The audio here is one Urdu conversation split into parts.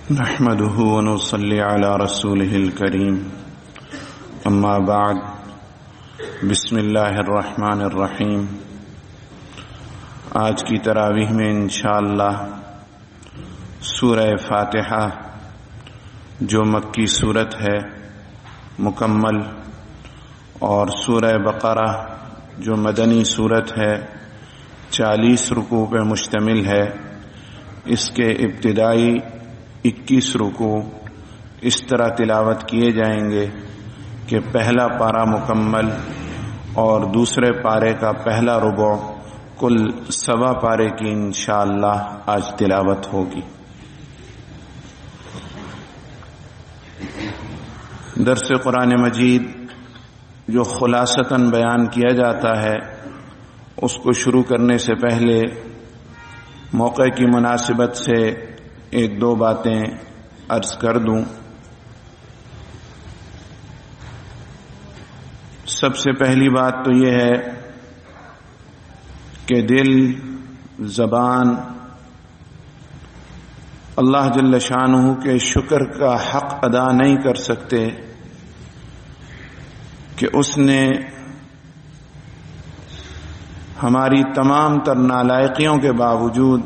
نحمده ونصلي على رسوله الكريم اما بعد بسم اللہ الرحمن الرحیم۔ آج کی تراویح میں انشاءاللہ سورہ فاتحہ جو مکی صورت ہے مکمل، اور سورہ بقرہ جو مدنی صورت ہے 40 رکوع پہ مشتمل ہے، اس کے ابتدائی 21 رکوع اس طرح تلاوت کیے جائیں گے کہ پہلا پارہ مکمل اور دوسرے پارے کا پہلا ربع کل 1.25 پارے کی انشاءاللہ آج تلاوت ہوگی۔ درس قرآن مجید جو خلاصتاً بیان کیا جاتا ہے، اس کو شروع کرنے سے پہلے موقع کی مناسبت سے ایک دو باتیں عرض کر دوں۔ سب سے پہلی بات تو یہ ہے کہ دل، زبان اللہ جل شانہ کے شکر کا حق ادا نہیں کر سکتے کہ اس نے ہماری تمام تر نالائقیوں کے باوجود،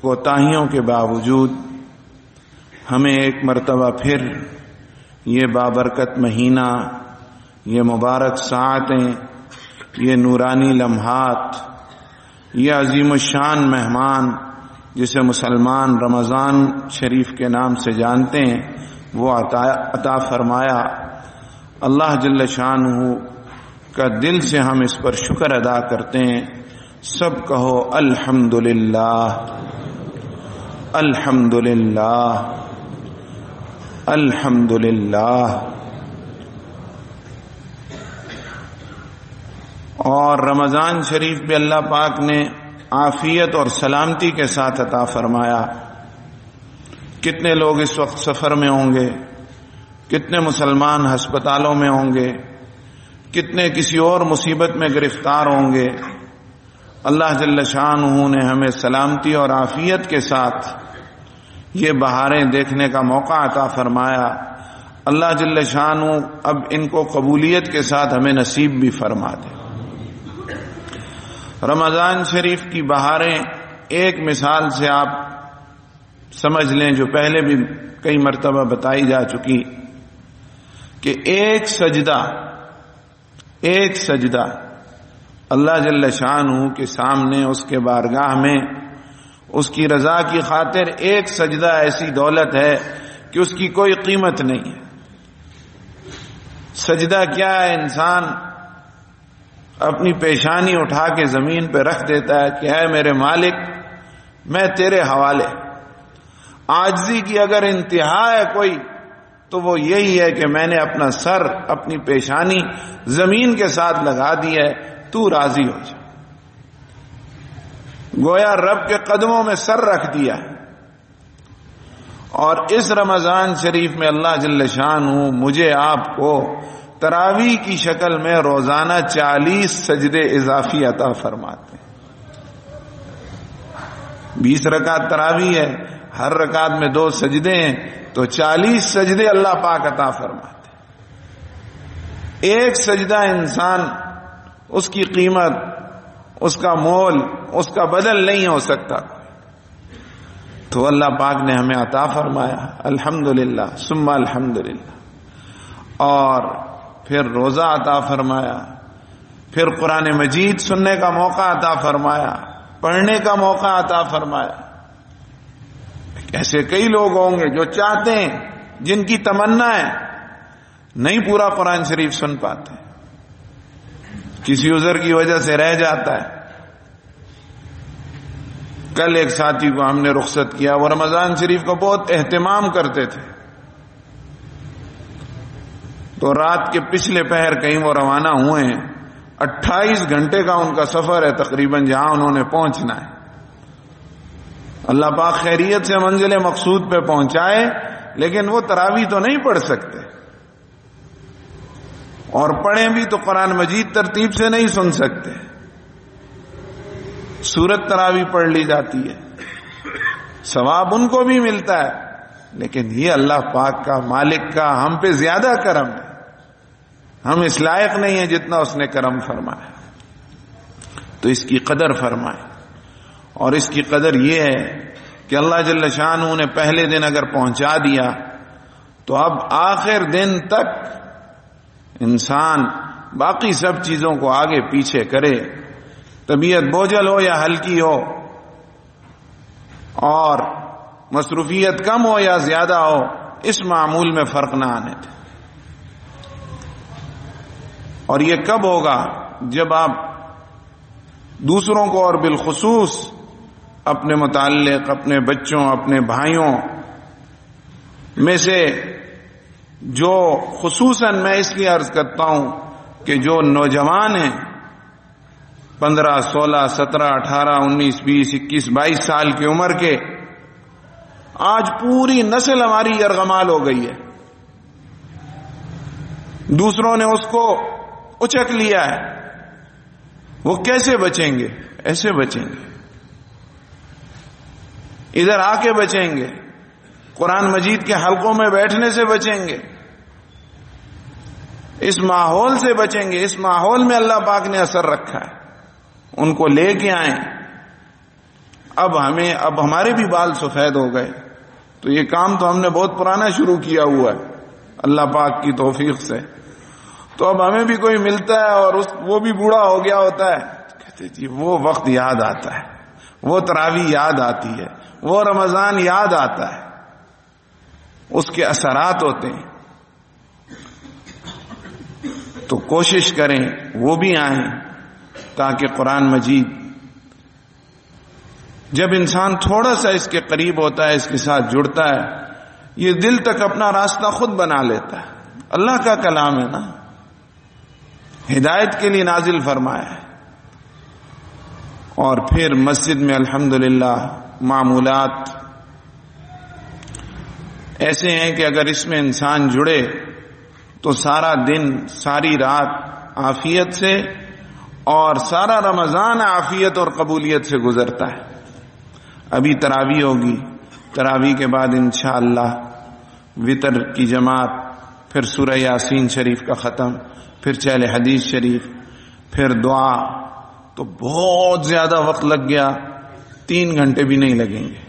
کوتاہیوں کے باوجود ہمیں ایک مرتبہ پھر یہ بابرکت مہینہ، یہ مبارک ساعتیں، یہ نورانی لمحات، یہ عظیم الشان مہمان جسے مسلمان رمضان شریف کے نام سے جانتے ہیں، وہ عطا فرمایا۔ اللہ جل شانہ کا دل سے ہم اس پر شکر ادا کرتے ہیں۔ سب کہو الحمدللہ، الحمدللہ، الحمدللہ۔ اور رمضان شریف بھی اللہ پاک نے عافیت اور سلامتی کے ساتھ عطا فرمایا۔ کتنے لوگ اس وقت سفر میں ہوں گے، کتنے مسلمان ہسپتالوں میں ہوں گے، کتنے کسی اور مصیبت میں گرفتار ہوں گے۔ اللہ جل شانہ نے ہمیں سلامتی اور عافیت کے ساتھ یہ بہاریں دیکھنے کا موقع عطا فرمایا۔ اللہ جل شانہ اب ان کو قبولیت کے ساتھ ہمیں نصیب بھی فرما دے۔ رمضان شریف کی بہاریں ایک مثال سے آپ سمجھ لیں، جو پہلے بھی کئی مرتبہ بتائی جا چکی، کہ ایک سجدہ اللہ جل شانہ کے سامنے، اس کے بارگاہ میں، اس کی رضا کی خاطر ایک سجدہ ایسی دولت ہے کہ اس کی کوئی قیمت نہیں ہے۔ سجدہ کیا ہے؟ انسان اپنی پیشانی اٹھا کے زمین پہ رکھ دیتا ہے کہ اے میرے مالک، میں تیرے حوالے۔ عاجزی کی اگر انتہا ہے کوئی تو وہ یہی ہے کہ میں نے اپنا سر، اپنی پیشانی زمین کے ساتھ لگا دی ہے، تو راضی ہو جا۔ گویا رب کے قدموں میں سر رکھ دیا۔ اور اس رمضان شریف میں اللہ جل شانہ مجھے آپ کو تراویح کی شکل میں روزانہ 40 سجدے اضافی عطا فرماتے ہیں۔ 20 رکعت تراویح ہے، ہر رکعت میں 2 سجدے ہیں، تو 40 سجدے اللہ پاک عطا فرماتے ہیں۔ ایک سجدہ انسان، اس کی قیمت، اس کا مول، اس کا بدل نہیں ہو سکتا، تو اللہ پاک نے ہمیں عطا فرمایا، الحمدللہ ثم الحمدللہ۔ اور پھر روزہ عطا فرمایا، پھر قرآن مجید سننے کا موقع عطا فرمایا، پڑھنے کا موقع عطا فرمایا۔ ایسے کئی لوگ ہوں گے جو چاہتے ہیں، جن کی تمنا ہے، نہیں پورا قرآن شریف سن پاتے، کسی عذر کی وجہ سے رہ جاتا ہے۔ کل ایک ساتھی کو ہم نے رخصت کیا، وہ رمضان شریف کو بہت اہتمام کرتے تھے، تو رات کے پچھلے پہر کہیں وہ روانہ ہوئے ہیں۔ 28 گھنٹے کا ان کا سفر ہے تقریباً، جہاں انہوں نے پہنچنا ہے۔ اللہ پاک خیریت سے منزل مقصود پہ پہنچائے، لیکن وہ تراویح تو نہیں پڑھ سکتے، اور پڑھیں بھی تو قرآن مجید ترتیب سے نہیں سن سکتے۔ سورت تراویح پڑھ لی جاتی ہے، ثواب ان کو بھی ملتا ہے، لیکن یہ اللہ پاک کا، مالک کا ہم پہ زیادہ کرم ہے. ہم اس لائق نہیں ہیں جتنا اس نے کرم فرمایا. تو اس کی قدر فرمائے. اور اس کی قدر یہ ہے کہ اللہ جل شانہ نے پہلے دن اگر پہنچا دیا تو اب آخر دن تک انسان باقی سب چیزوں کو آگے پیچھے کرے، طبیعت بوجھل ہو یا ہلکی ہو، اور مصروفیت کم ہو یا زیادہ ہو، اس معمول میں فرق نہ آنے دے. اور یہ کب ہوگا؟ جب آپ دوسروں کو اور بالخصوص اپنے متعلق، اپنے بچوں، اپنے بھائیوں میں سے جو خصوصاً میں اس لیے عرض کرتا ہوں کہ جو نوجوان ہیں 15، 16، 17، 18، 19، 20، 21، 22 سال کی عمر کے، آج پوری نسل ہماری یرغمال ہو گئی ہے. دوسروں نے اس کو اچک لیا ہے. وہ کیسے بچیں گے؟ ایسے بچیں گے، ادھر آ کے بچیں گے، قرآن مجید کے حلقوں میں بیٹھنے سے بچیں گے، اس ماحول سے بچیں گے. اس ماحول میں اللہ پاک نے اثر رکھا ہے. ان کو لے کے آئیں. اب ہمارے بھی بال سفید ہو گئے، تو یہ کام تو ہم نے بہت پرانا شروع کیا ہوا ہے اللہ پاک کی توفیق سے. تو اب ہمیں بھی کوئی ملتا ہے اور وہ بھی بوڑھا ہو گیا ہوتا ہے، کہتے جی وہ وقت یاد آتا ہے، وہ تراویح یاد آتی ہے، وہ رمضان یاد آتا ہے، اس کے اثرات ہوتے ہیں. تو کوشش کریں وہ بھی آئیں، تاکہ قرآن مجید جب انسان تھوڑا سا اس کے قریب ہوتا ہے، اس کے ساتھ جڑتا ہے، یہ دل تک اپنا راستہ خود بنا لیتا ہے. اللہ کا کلام ہے نا، ہدایت کے لیے نازل فرمایا ہے. اور پھر مسجد میں الحمدللہ معمولات ایسے ہیں کہ اگر اس میں انسان جڑے تو سارا دن، ساری رات عافیت سے، اور سارا رمضان عافیت اور قبولیت سے گزرتا ہے. ابھی تراویح ہوگی، تراویح کے بعد انشاءاللہ وتر کی جماعت، پھر سورہ یاسین شریف کا ختم، پھر چہل حدیث شریف، پھر دعا. تو بہت زیادہ وقت لگ گیا، 3 گھنٹے بھی نہیں لگیں گے.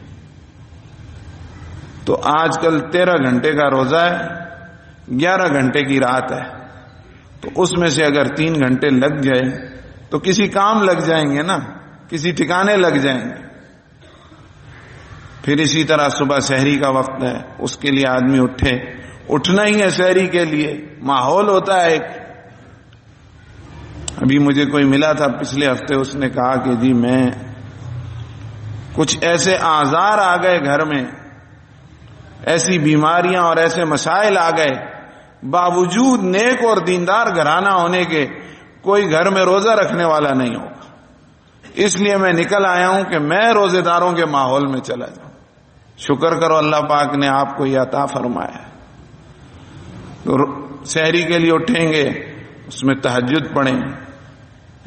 تو آج کل 13 گھنٹے کا روزہ ہے، 11 گھنٹے کی رات ہے. تو اس میں سے اگر 3 گھنٹے لگ جائے تو کسی کام لگ جائیں گے نا، کسی ٹھکانے لگ جائیں گے. پھر اسی طرح صبح سحری کا وقت ہے، اس کے لیے آدمی اٹھنا ہی ہے. سحری کے لیے ماحول ہوتا ہے ایک. ابھی مجھے کوئی ملا تھا پچھلے ہفتے، اس نے کہا کہ جی میں کچھ ایسے آزار آ گئے گھر میں، ایسی بیماریاں اور ایسے مسائل آ گئے، باوجود نیک اور دیندار گھرانہ ہونے کے کوئی گھر میں روزہ رکھنے والا نہیں ہوگا. اس لیے میں نکل آیا ہوں کہ میں روزے داروں کے ماحول میں چلا جاؤں. شکر کرو اللہ پاک نے آپ کو یہ عطا فرمایا. تو سحری کے لیے اٹھیں گے، اس میں تہجد پڑھیں،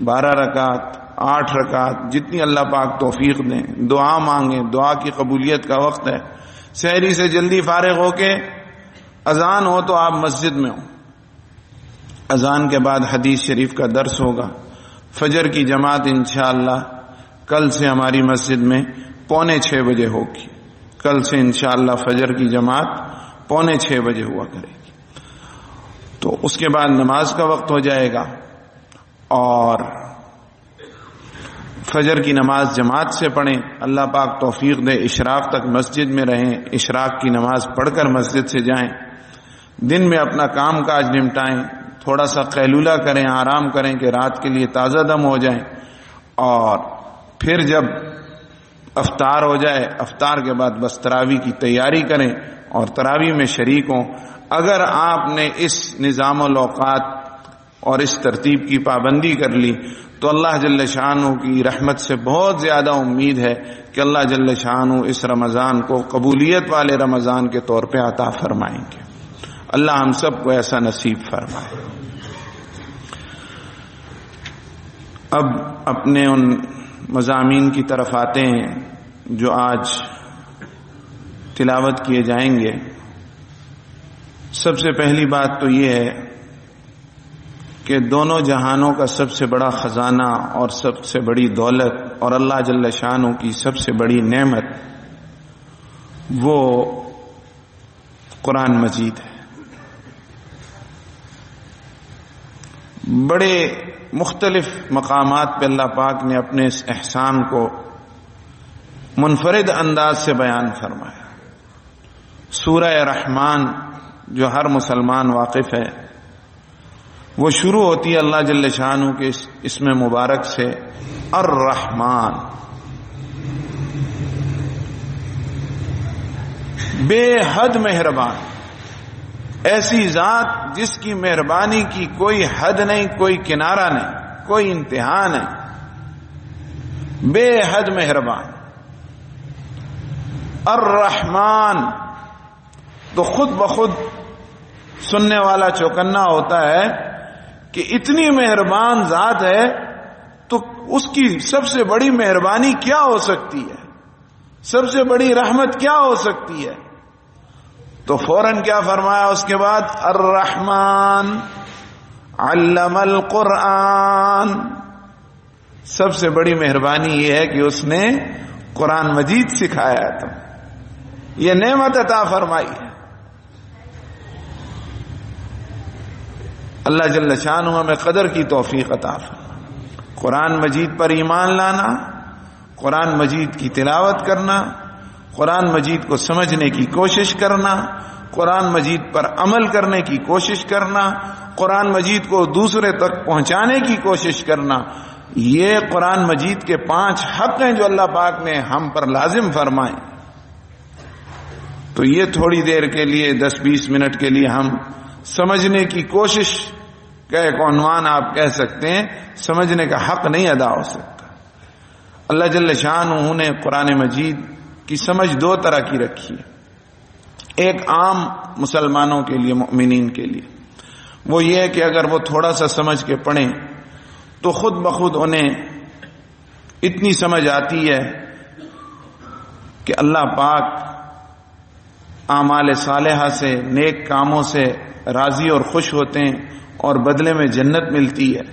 12 رکعت، 8 رکعت، جتنی اللہ پاک توفیق دیں. دعا مانگیں، دعا کی قبولیت کا وقت ہے. سحری سے جلدی فارغ ہو کے اذان ہو تو آپ مسجد میں ہوں. اذان کے بعد حدیث شریف کا درس ہوگا. فجر کی جماعت انشاءاللہ کل سے ہماری مسجد میں 5:45 بجے ہوگی. کل سے انشاءاللہ فجر کی جماعت 5:45 بجے ہوا کرے گی. تو اس کے بعد نماز کا وقت ہو جائے گا، اور فجر کی نماز جماعت سے پڑھیں. اللہ پاک توفیق دے اشراق تک مسجد میں رہیں، اشراق کی نماز پڑھ کر مسجد سے جائیں. دن میں اپنا کام کاج نمٹائیں، تھوڑا سا قیلولہ کریں، آرام کریں کہ رات کے لیے تازہ دم ہو جائیں. اور پھر جب افطار ہو جائے، افطار کے بعد بس تراویح کی تیاری کریں اور تراویح میں شریک ہوں. اگر آپ نے اس نظام الاوقات اور اس ترتیب کی پابندی کر لی تو اللہ جل شانہ کی رحمت سے بہت زیادہ امید ہے کہ اللہ جل شانہ اس رمضان کو قبولیت والے رمضان کے طور پہ عطا فرمائیں گے. اللہ ہم سب کو ایسا نصیب فرمائے. اب اپنے ان مضامین کی طرف آتے ہیں جو آج تلاوت کیے جائیں گے، سب سے پہلی بات تو یہ ہے کہ دونوں جہانوں کا سب سے بڑا خزانہ اور سب سے بڑی دولت اور اللہ جل شانہ کی سب سے بڑی نعمت وہ قرآن مجید ہے۔ بڑے مختلف مقامات پہ اللہ پاک نے اپنے اس احسان کو منفرد انداز سے بیان فرمایا۔ سورہ رحمان جو ہر مسلمان واقف ہے، وہ شروع ہوتی ہے اللہ جل شانہ کے اسم مبارک سے، الرحمن، بے حد مہربان، ایسی ذات جس کی مہربانی کی کوئی حد نہیں، کوئی کنارہ نہیں، کوئی انتہا نہیں، بے حد مہربان۔ الرحمن تو خود بخود سننے والا چوکنا ہوتا ہے کہ اتنی مہربان ذات ہے تو اس کی سب سے بڑی مہربانی کیا ہو سکتی ہے، سب سے بڑی رحمت کیا ہو سکتی ہے؟ تو فوراً کیا فرمایا اس کے بعد؟ الرحمن علم القرآن، سب سے بڑی مہربانی یہ ہے کہ اس نے قرآن مجید سکھایا تھا، یہ نعمت عطا فرمائی ہے۔ اللہ جل شانہ ہمیں قدر کی توفیق عطا فرمائے۔ قرآن مجید پر ایمان لانا، قرآن مجید کی تلاوت کرنا، قرآن مجید کو سمجھنے کی کوشش کرنا، قرآن مجید پر عمل کرنے کی کوشش کرنا، قرآن مجید کو دوسرے تک پہنچانے کی کوشش کرنا، یہ قرآن مجید کے 5 حق ہیں جو اللہ پاک نے ہم پر لازم فرمائے۔ تو یہ تھوڑی دیر کے لیے 10-20 منٹ کے لیے ہم سمجھنے کی کوشش کا ایک عنوان آپ کہہ سکتے ہیں، سمجھنے کا حق نہیں ادا ہو سکتا۔ اللہ جل شانہ نے قرآن مجید کی سمجھ 2 طرح کی رکھی ہے۔ ایک عام مسلمانوں کے لیے، مؤمنین کے لیے، وہ یہ ہے کہ اگر وہ تھوڑا سا سمجھ کے پڑھیں تو خود بخود انہیں اتنی سمجھ آتی ہے کہ اللہ پاک اعمال صالحہ سے، نیک کاموں سے راضی اور خوش ہوتے ہیں اور بدلے میں جنت ملتی ہے،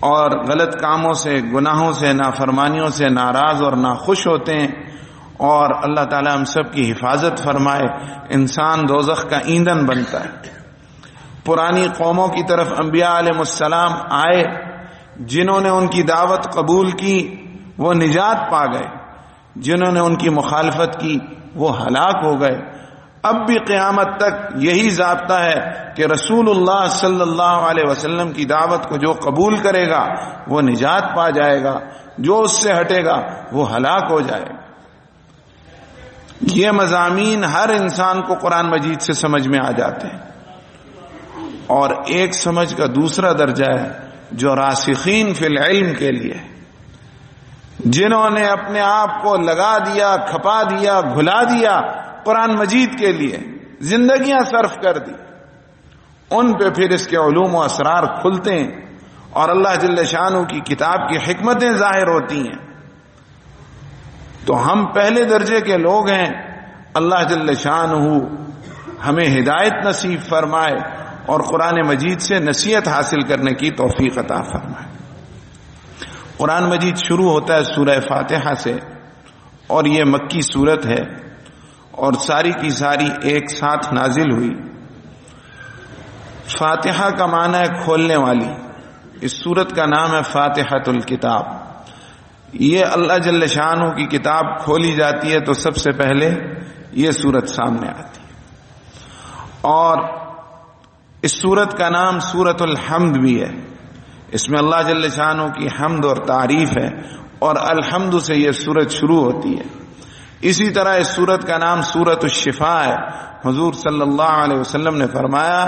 اور غلط کاموں سے، گناہوں سے، نافرمانیوں سے ناراض اور ناخوش ہوتے ہیں، اور اللہ تعالی ہم سب کی حفاظت فرمائے، انسان دوزخ کا ایندھن بنتا ہے۔ پرانی قوموں کی طرف انبیاء علیہ السلام آئے، جنہوں نے ان کی دعوت قبول کی وہ نجات پا گئے، جنہوں نے ان کی مخالفت کی وہ ہلاک ہو گئے۔ اب بھی قیامت تک یہی ضابطہ ہے کہ رسول اللہ صلی اللہ علیہ وسلم کی دعوت کو جو قبول کرے گا وہ نجات پا جائے گا، جو اس سے ہٹے گا وہ ہلاک ہو جائے گا۔ یہ مضامین ہر انسان کو قرآن مجید سے سمجھ میں آ جاتے ہیں۔ اور ایک سمجھ کا دوسرا درجہ ہے جو راسخین فی العلم کے لیے، جنہوں نے اپنے آپ کو لگا دیا، کھپا دیا، گھلا دیا قرآن مجید کے لیے، زندگیاں صرف کر دی، ان پہ پھر اس کے علوم و اسرار کھلتے ہیں اور اللہ جل شانہ کی کتاب کی حکمتیں ظاہر ہوتی ہیں۔ تو ہم پہلے درجے کے لوگ ہیں، اللہ جل شانہ ہمیں ہدایت نصیب فرمائے اور قرآن مجید سے نصیحت حاصل کرنے کی توفیق عطا فرمائے۔ قرآن مجید شروع ہوتا ہے سورہ فاتحہ سے، اور یہ مکی سورت ہے اور ساری کی ساری ایک ساتھ نازل ہوئی۔ فاتحہ کا معنی ہے کھولنے والی، اس سورت کا نام ہے فاتحۃ الکتاب۔ یہ اللہ جل شانہ کی کتاب کھولی جاتی ہے تو سب سے پہلے یہ سورت سامنے آتی ہے، اور اس سورت کا نام سورۃ الحمد بھی ہے۔ اس میں اللہ جل شانہ کی حمد اور تعریف ہے، اور الحمد سے یہ سورت شروع ہوتی ہے۔ اسی طرح اس سورت کا نام سورۃ الشفاء ہے۔ حضور صلی اللہ علیہ وسلم نے فرمایا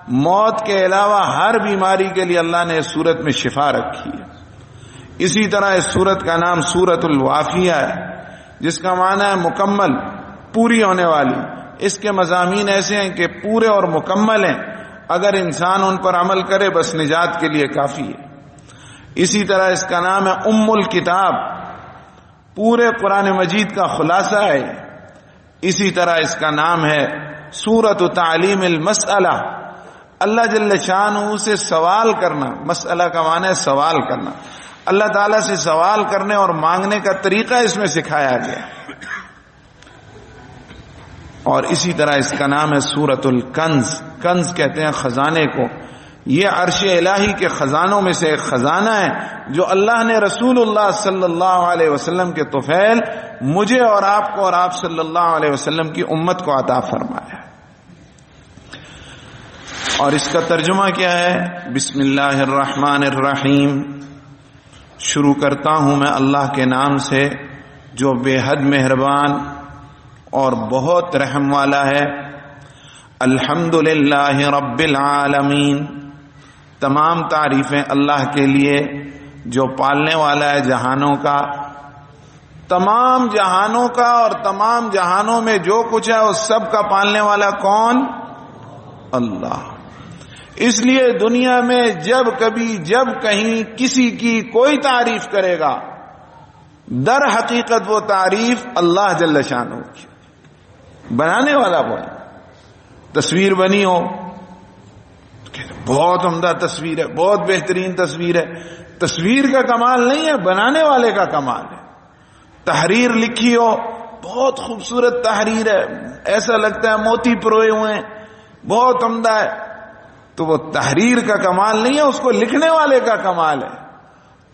موت کے علاوہ ہر بیماری کے لیے اللہ نے اس سورت میں شفا رکھی ہے۔ اسی طرح اس سورت کا نام سورۃ الوافیہ ہے، جس کا معنی ہے مکمل، پوری ہونے والی۔ اس کے مضامین ایسے ہیں کہ پورے اور مکمل ہیں، اگر انسان ان پر عمل کرے بس نجات کے لیے کافی ہے۔ اسی طرح اس کا نام ہے ام الکتاب، پورے قرآن مجید کا خلاصہ ہے۔ اسی طرح اس کا نام ہے سورۃ تعلیم المسئلہ، اللہ جل شانہ سے سوال کرنا. مسئلہ کا معنی ہے سوال کرنا، اللہ تعالیٰ سے سوال کرنے اور مانگنے کا طریقہ اس میں سکھایا گیا. اور اسی طرح اس کا نام ہے سورۃ الکنز. کنز کہتے ہیں خزانے کو. یہ عرش الہی کے خزانوں میں سے ایک خزانہ ہے جو اللہ نے رسول اللہ صلی اللہ علیہ وسلم کے طفیل مجھے اور آپ کو اور آپ صلی اللہ علیہ وسلم کی امت کو عطا فرمایا. اور اس کا ترجمہ کیا ہے؟ بسم اللہ الرحمن الرحیم. شروع کرتا ہوں میں اللہ کے نام سے جو بے حد مہربان اور بہت رحم والا ہے. الحمدللہ رب العالمین. تمام تعریفیں اللہ کے لیے جو پالنے والا ہے جہانوں کا. تمام جہانوں کا اور تمام جہانوں میں جو کچھ ہے اس سب کا پالنے والا کون؟ اللہ. اس لیے دنیا میں جب کبھی جب کہیں کسی کی کوئی تعریف کرے گا در حقیقت وہ تعریف اللہ جل شانہ کی. بنانے والا وہ ہے. تصویر بنی ہو، بہت عمدہ تصویر ہے، بہت بہترین تصویر ہے. تصویر کا کمال نہیں ہے، بنانے والے کا کمال ہے. تحریر لکھی ہو، بہت خوبصورت تحریر ہے، ایسا لگتا ہے موتی پروئے ہوئے ہیں، بہت عمدہ ہے. تو وہ تحریر کا کمال نہیں ہے، اس کو لکھنے والے کا کمال ہے.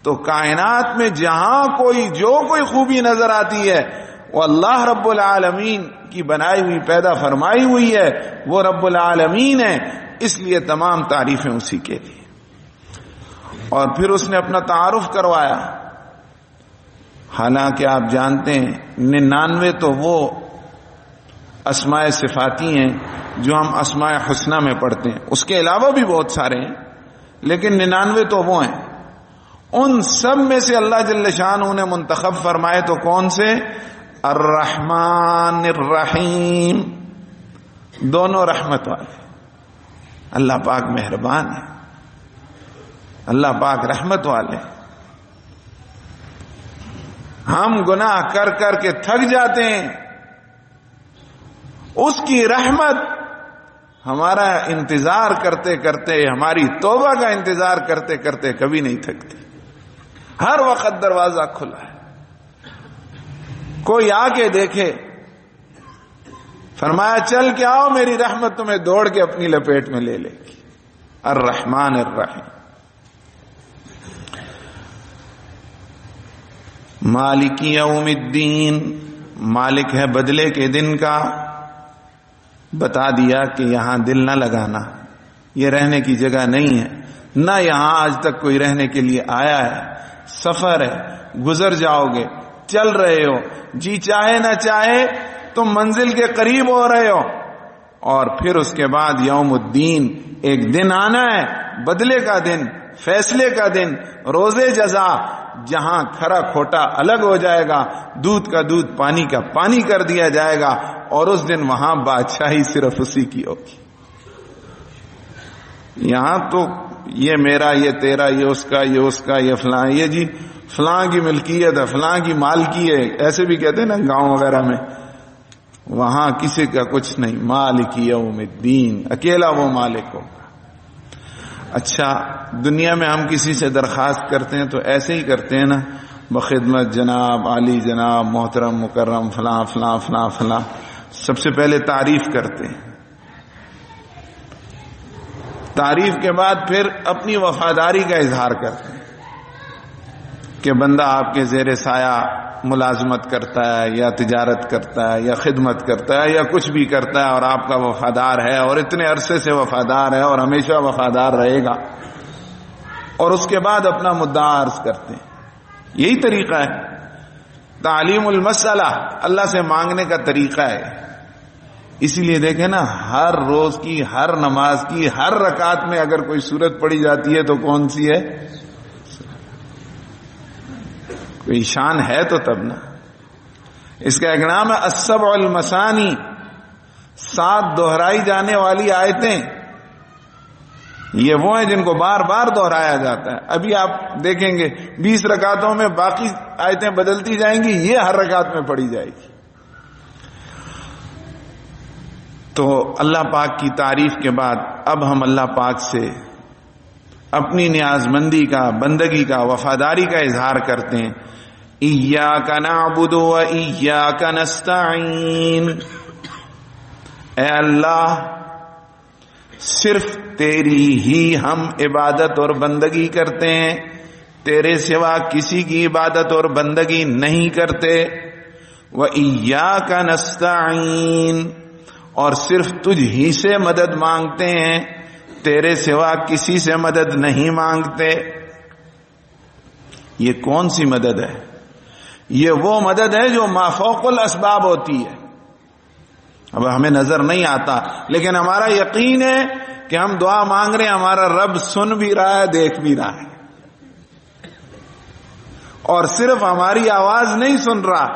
تو کائنات میں جہاں کوئی خوبی نظر آتی ہے وہ اللہ رب العالمین کی بنائی ہوئی پیدا فرمائی ہوئی ہے. وہ رب العالمین ہے، اس لیے تمام تعریفیں اسی کے لیے. اور پھر اس نے اپنا تعارف کروایا. حالانکہ آپ جانتے ہیں 99 تو وہ اسماء صفاتی ہیں جو ہم اسماء حسنہ میں پڑھتے ہیں، اس کے علاوہ بھی بہت سارے ہیں، لیکن 99 تو وہ ہیں. ان سب میں سے اللہ جل شانہ نے منتخب فرمائے تو کون سے؟ الرحمن الرحیم. دونوں رحمت والے. اللہ پاک مہربان ہے، اللہ پاک رحمت والے. ہم گناہ کر کر کے تھک جاتے ہیں، اس کی رحمت ہمارا انتظار کرتے کرتے، ہماری توبہ کا انتظار کرتے کرتے کبھی نہیں تھکتی. ہر وقت دروازہ کھلا ہے. کوئی آ کے دیکھے، فرمایا چل کے آؤ، میری رحمت تمہیں دوڑ کے اپنی لپیٹ میں لے لے گی. الرحمن الرحیم. مالک یوم الدین. مالک ہے بدلے کے دن کا. بتا دیا کہ یہاں دل نہ لگانا، یہ رہنے کی جگہ نہیں ہے، نہ یہاں آج تک کوئی رہنے کے لیے آیا ہے. سفر ہے، گزر جاؤ گے، چل رہے ہو، جی چاہے نہ چاہے تم منزل کے قریب ہو رہے ہو. اور پھر اس کے بعد یوم الدین، ایک دن آنا ہے، بدلے کا دن، فیصلے کا دن، روز جزا، جہاں کھرا کھوٹا الگ ہو جائے گا، دودھ کا دودھ پانی کا پانی کر دیا جائے گا. اور اس دن وہاں بادشاہی صرف اسی کی ہوگی. یہاں تو یہ میرا، یہ تیرا، یہ اس کا، یہ اس کا، یہ فلاں، یہ جی فلاں کی ملکیت ہے، فلاں کی مالکی ہے، ایسے بھی کہتے ہیں نا گاؤں وغیرہ میں. وہاں کسی کا کچھ نہیں. مالک یوم الدین، اکیلا وہ مالک ہوگا. اچھا، دنیا میں ہم کسی سے درخواست کرتے ہیں تو ایسے ہی کرتے ہیں نا، بخدمت جناب، عالی جناب، محترم مکرم، فلاں فلاں فلاں فلاں. سب سے پہلے تعریف کرتے ہیں، تعریف کے بعد پھر اپنی وفاداری کا اظہار کرتے ہیں کہ بندہ آپ کے زیر سایہ ملازمت کرتا ہے یا تجارت کرتا ہے یا خدمت کرتا ہے یا کچھ بھی کرتا ہے اور آپ کا وفادار ہے اور اتنے عرصے سے وفادار ہے اور ہمیشہ وفادار رہے گا. اور اس کے بعد اپنا مدعا عرض کرتے ہیں. یہی طریقہ ہے تعلیم المسئلہ، اللہ سے مانگنے کا طریقہ ہے. اسی لیے دیکھیں نا، ہر روز کی، ہر نماز کی، ہر رکعت میں اگر کوئی سورت پڑھی جاتی ہے تو کون سی ہے؟ کوئی شان ہے تو تب نا. اس کا ایک نام ہے السبع المثانی، 7 دہرائی جانے والی آیتیں. یہ وہ ہیں جن کو بار بار دہرایا جاتا ہے. ابھی آپ دیکھیں گے 20 رکعتوں میں، باقی آیتیں بدلتی جائیں گی، یہ ہر رکعت میں پڑھی جائے گی. تو اللہ پاک کی تعریف کے بعد اب ہم اللہ پاک سے اپنی نیاز مندی کا، بندگی کا، وفاداری کا اظہار کرتے ہیں. ایاک نعبد و ایاک نستعین، اے اللہ صرف تیری ہی ہم عبادت اور بندگی کرتے ہیں، تیرے سوا کسی کی عبادت اور بندگی نہیں کرتے. وَإِيَّاكَ نَسْتَعِينُ، اور صرف تجھ ہی سے مدد مانگتے ہیں، تیرے سوا کسی سے مدد نہیں مانگتے. یہ کون سی مدد ہے؟ یہ وہ مدد ہے جو مافوق الاسباب ہوتی ہے. اب ہمیں نظر نہیں آتا، لیکن ہمارا یقین ہے کہ ہم دعا مانگ رہے ہیں، ہمارا رب سن بھی رہا ہے، دیکھ بھی رہا ہے، اور صرف ہماری آواز نہیں سن رہا،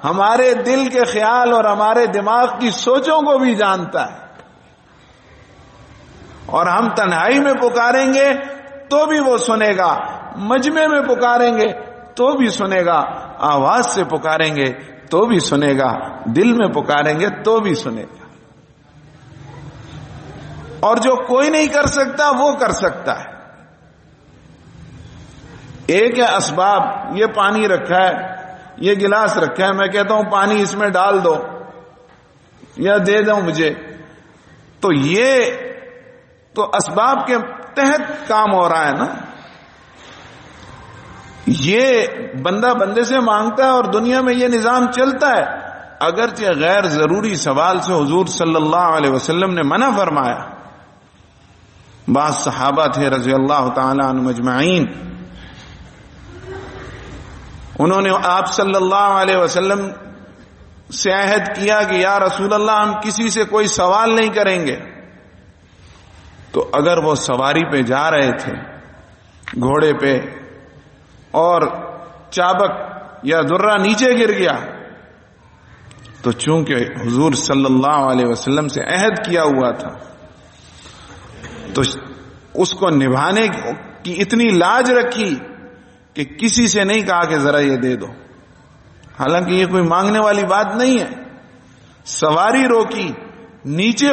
ہمارے دل کے خیال اور ہمارے دماغ کی سوچوں کو بھی جانتا ہے. اور ہم تنہائی میں پکاریں گے تو بھی وہ سنے گا، مجمع میں پکاریں گے تو بھی سنے گا، آواز سے پکاریں گے تو بھی سنے گا، دل میں پکاریں گے تو بھی سنے گا. اور جو کوئی نہیں کر سکتا وہ کر سکتا ہے. ایک ہے اسباب، یہ پانی رکھا ہے، یہ گلاس رکھا ہے، میں کہتا ہوں پانی اس میں ڈال دو یا دے دو مجھے، تو یہ تو اسباب کے تحت کام ہو رہا ہے نا. یہ بندہ بندے سے مانگتا ہے اور دنیا میں یہ نظام چلتا ہے. اگرچہ غیر ضروری سوال سے حضور صلی اللہ علیہ وسلم نے منع فرمایا. بعض صحابہ تھے رضی اللہ تعالی عنہم اجمعین، انہوں نے آپ صلی اللہ علیہ وسلم سے عہد کیا کہ یا رسول اللہ ہم کسی سے کوئی سوال نہیں کریں گے. تو اگر وہ سواری پہ جا رہے تھے گھوڑے پہ اور چابک یا درہ نیچے گر گیا، تو چونکہ حضور صلی اللہ علیہ وسلم سے عہد کیا ہوا تھا تو اس کو نبھانے کی اتنی لاج رکھی کہ کسی سے نہیں کہا کہ ذرا یہ دے دو، حالانکہ یہ کوئی مانگنے والی بات نہیں ہے. سواری روکی، نیچے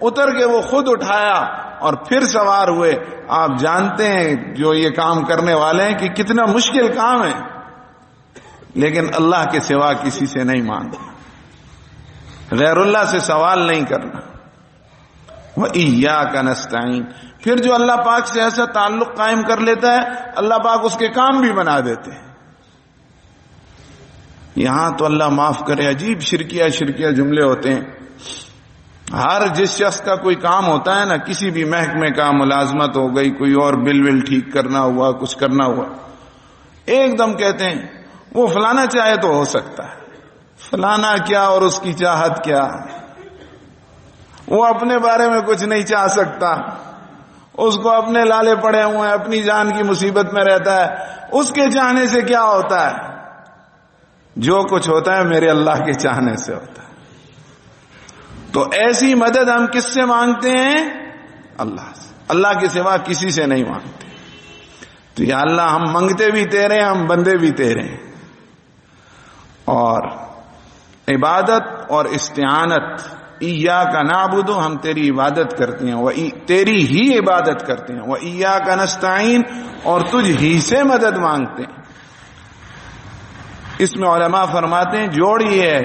اتر کے وہ خود اٹھایا اور پھر سوار ہوئے. آپ جانتے ہیں جو یہ کام کرنے والے ہیں کہ کتنا مشکل کام ہے، لیکن اللہ کے سوا کسی سے نہیں مانگنا، غیر اللہ سے سوال نہیں کرنا. وَإِيَّاكَ نَسْتَعِينُ. پھر جو اللہ پاک سے ایسا تعلق قائم کر لیتا ہے، اللہ پاک اس کے کام بھی بنا دیتے ہیں. یہاں تو اللہ معاف کرے عجیب شرکیہ جملے ہوتے ہیں. ہر جس شخص کا کوئی کام ہوتا ہے نا، کسی بھی محکمے کا ملازمت ہو گئی، کوئی اور بل ٹھیک کرنا ہوا، کچھ کرنا ہوا، ایک دم کہتے ہیں وہ فلانا چاہے تو ہو سکتا ہے، فلانا کیا اور اس کی چاہت کیا، وہ اپنے بارے میں کچھ نہیں چاہ سکتا، اس کو اپنے لالے پڑے ہوئے ہیں، اپنی جان کی مصیبت میں رہتا ہے، اس کے چاہنے سے کیا ہوتا ہے؟ جو کچھ ہوتا ہے میرے اللہ کے چاہنے سے ہوتا ہے. تو ایسی مدد ہم کس سے مانگتے ہیں؟ اللہ سے. اللہ کے سوا کسی سے نہیں مانگتے. تو یا اللہ ہم منگتے بھی تیرے ہیں، ہم بندے بھی تیرے ہیں، اور عبادت اور استعانت ایاک نعبد، ہم تیری عبادت کرتے ہیں، تیری ہی عبادت کرتے ہیں، وایاک نستعین، اور تجھ ہی سے مدد مانگتے ہیں. اس میں علماء فرماتے ہیں جوڑ یہ ہے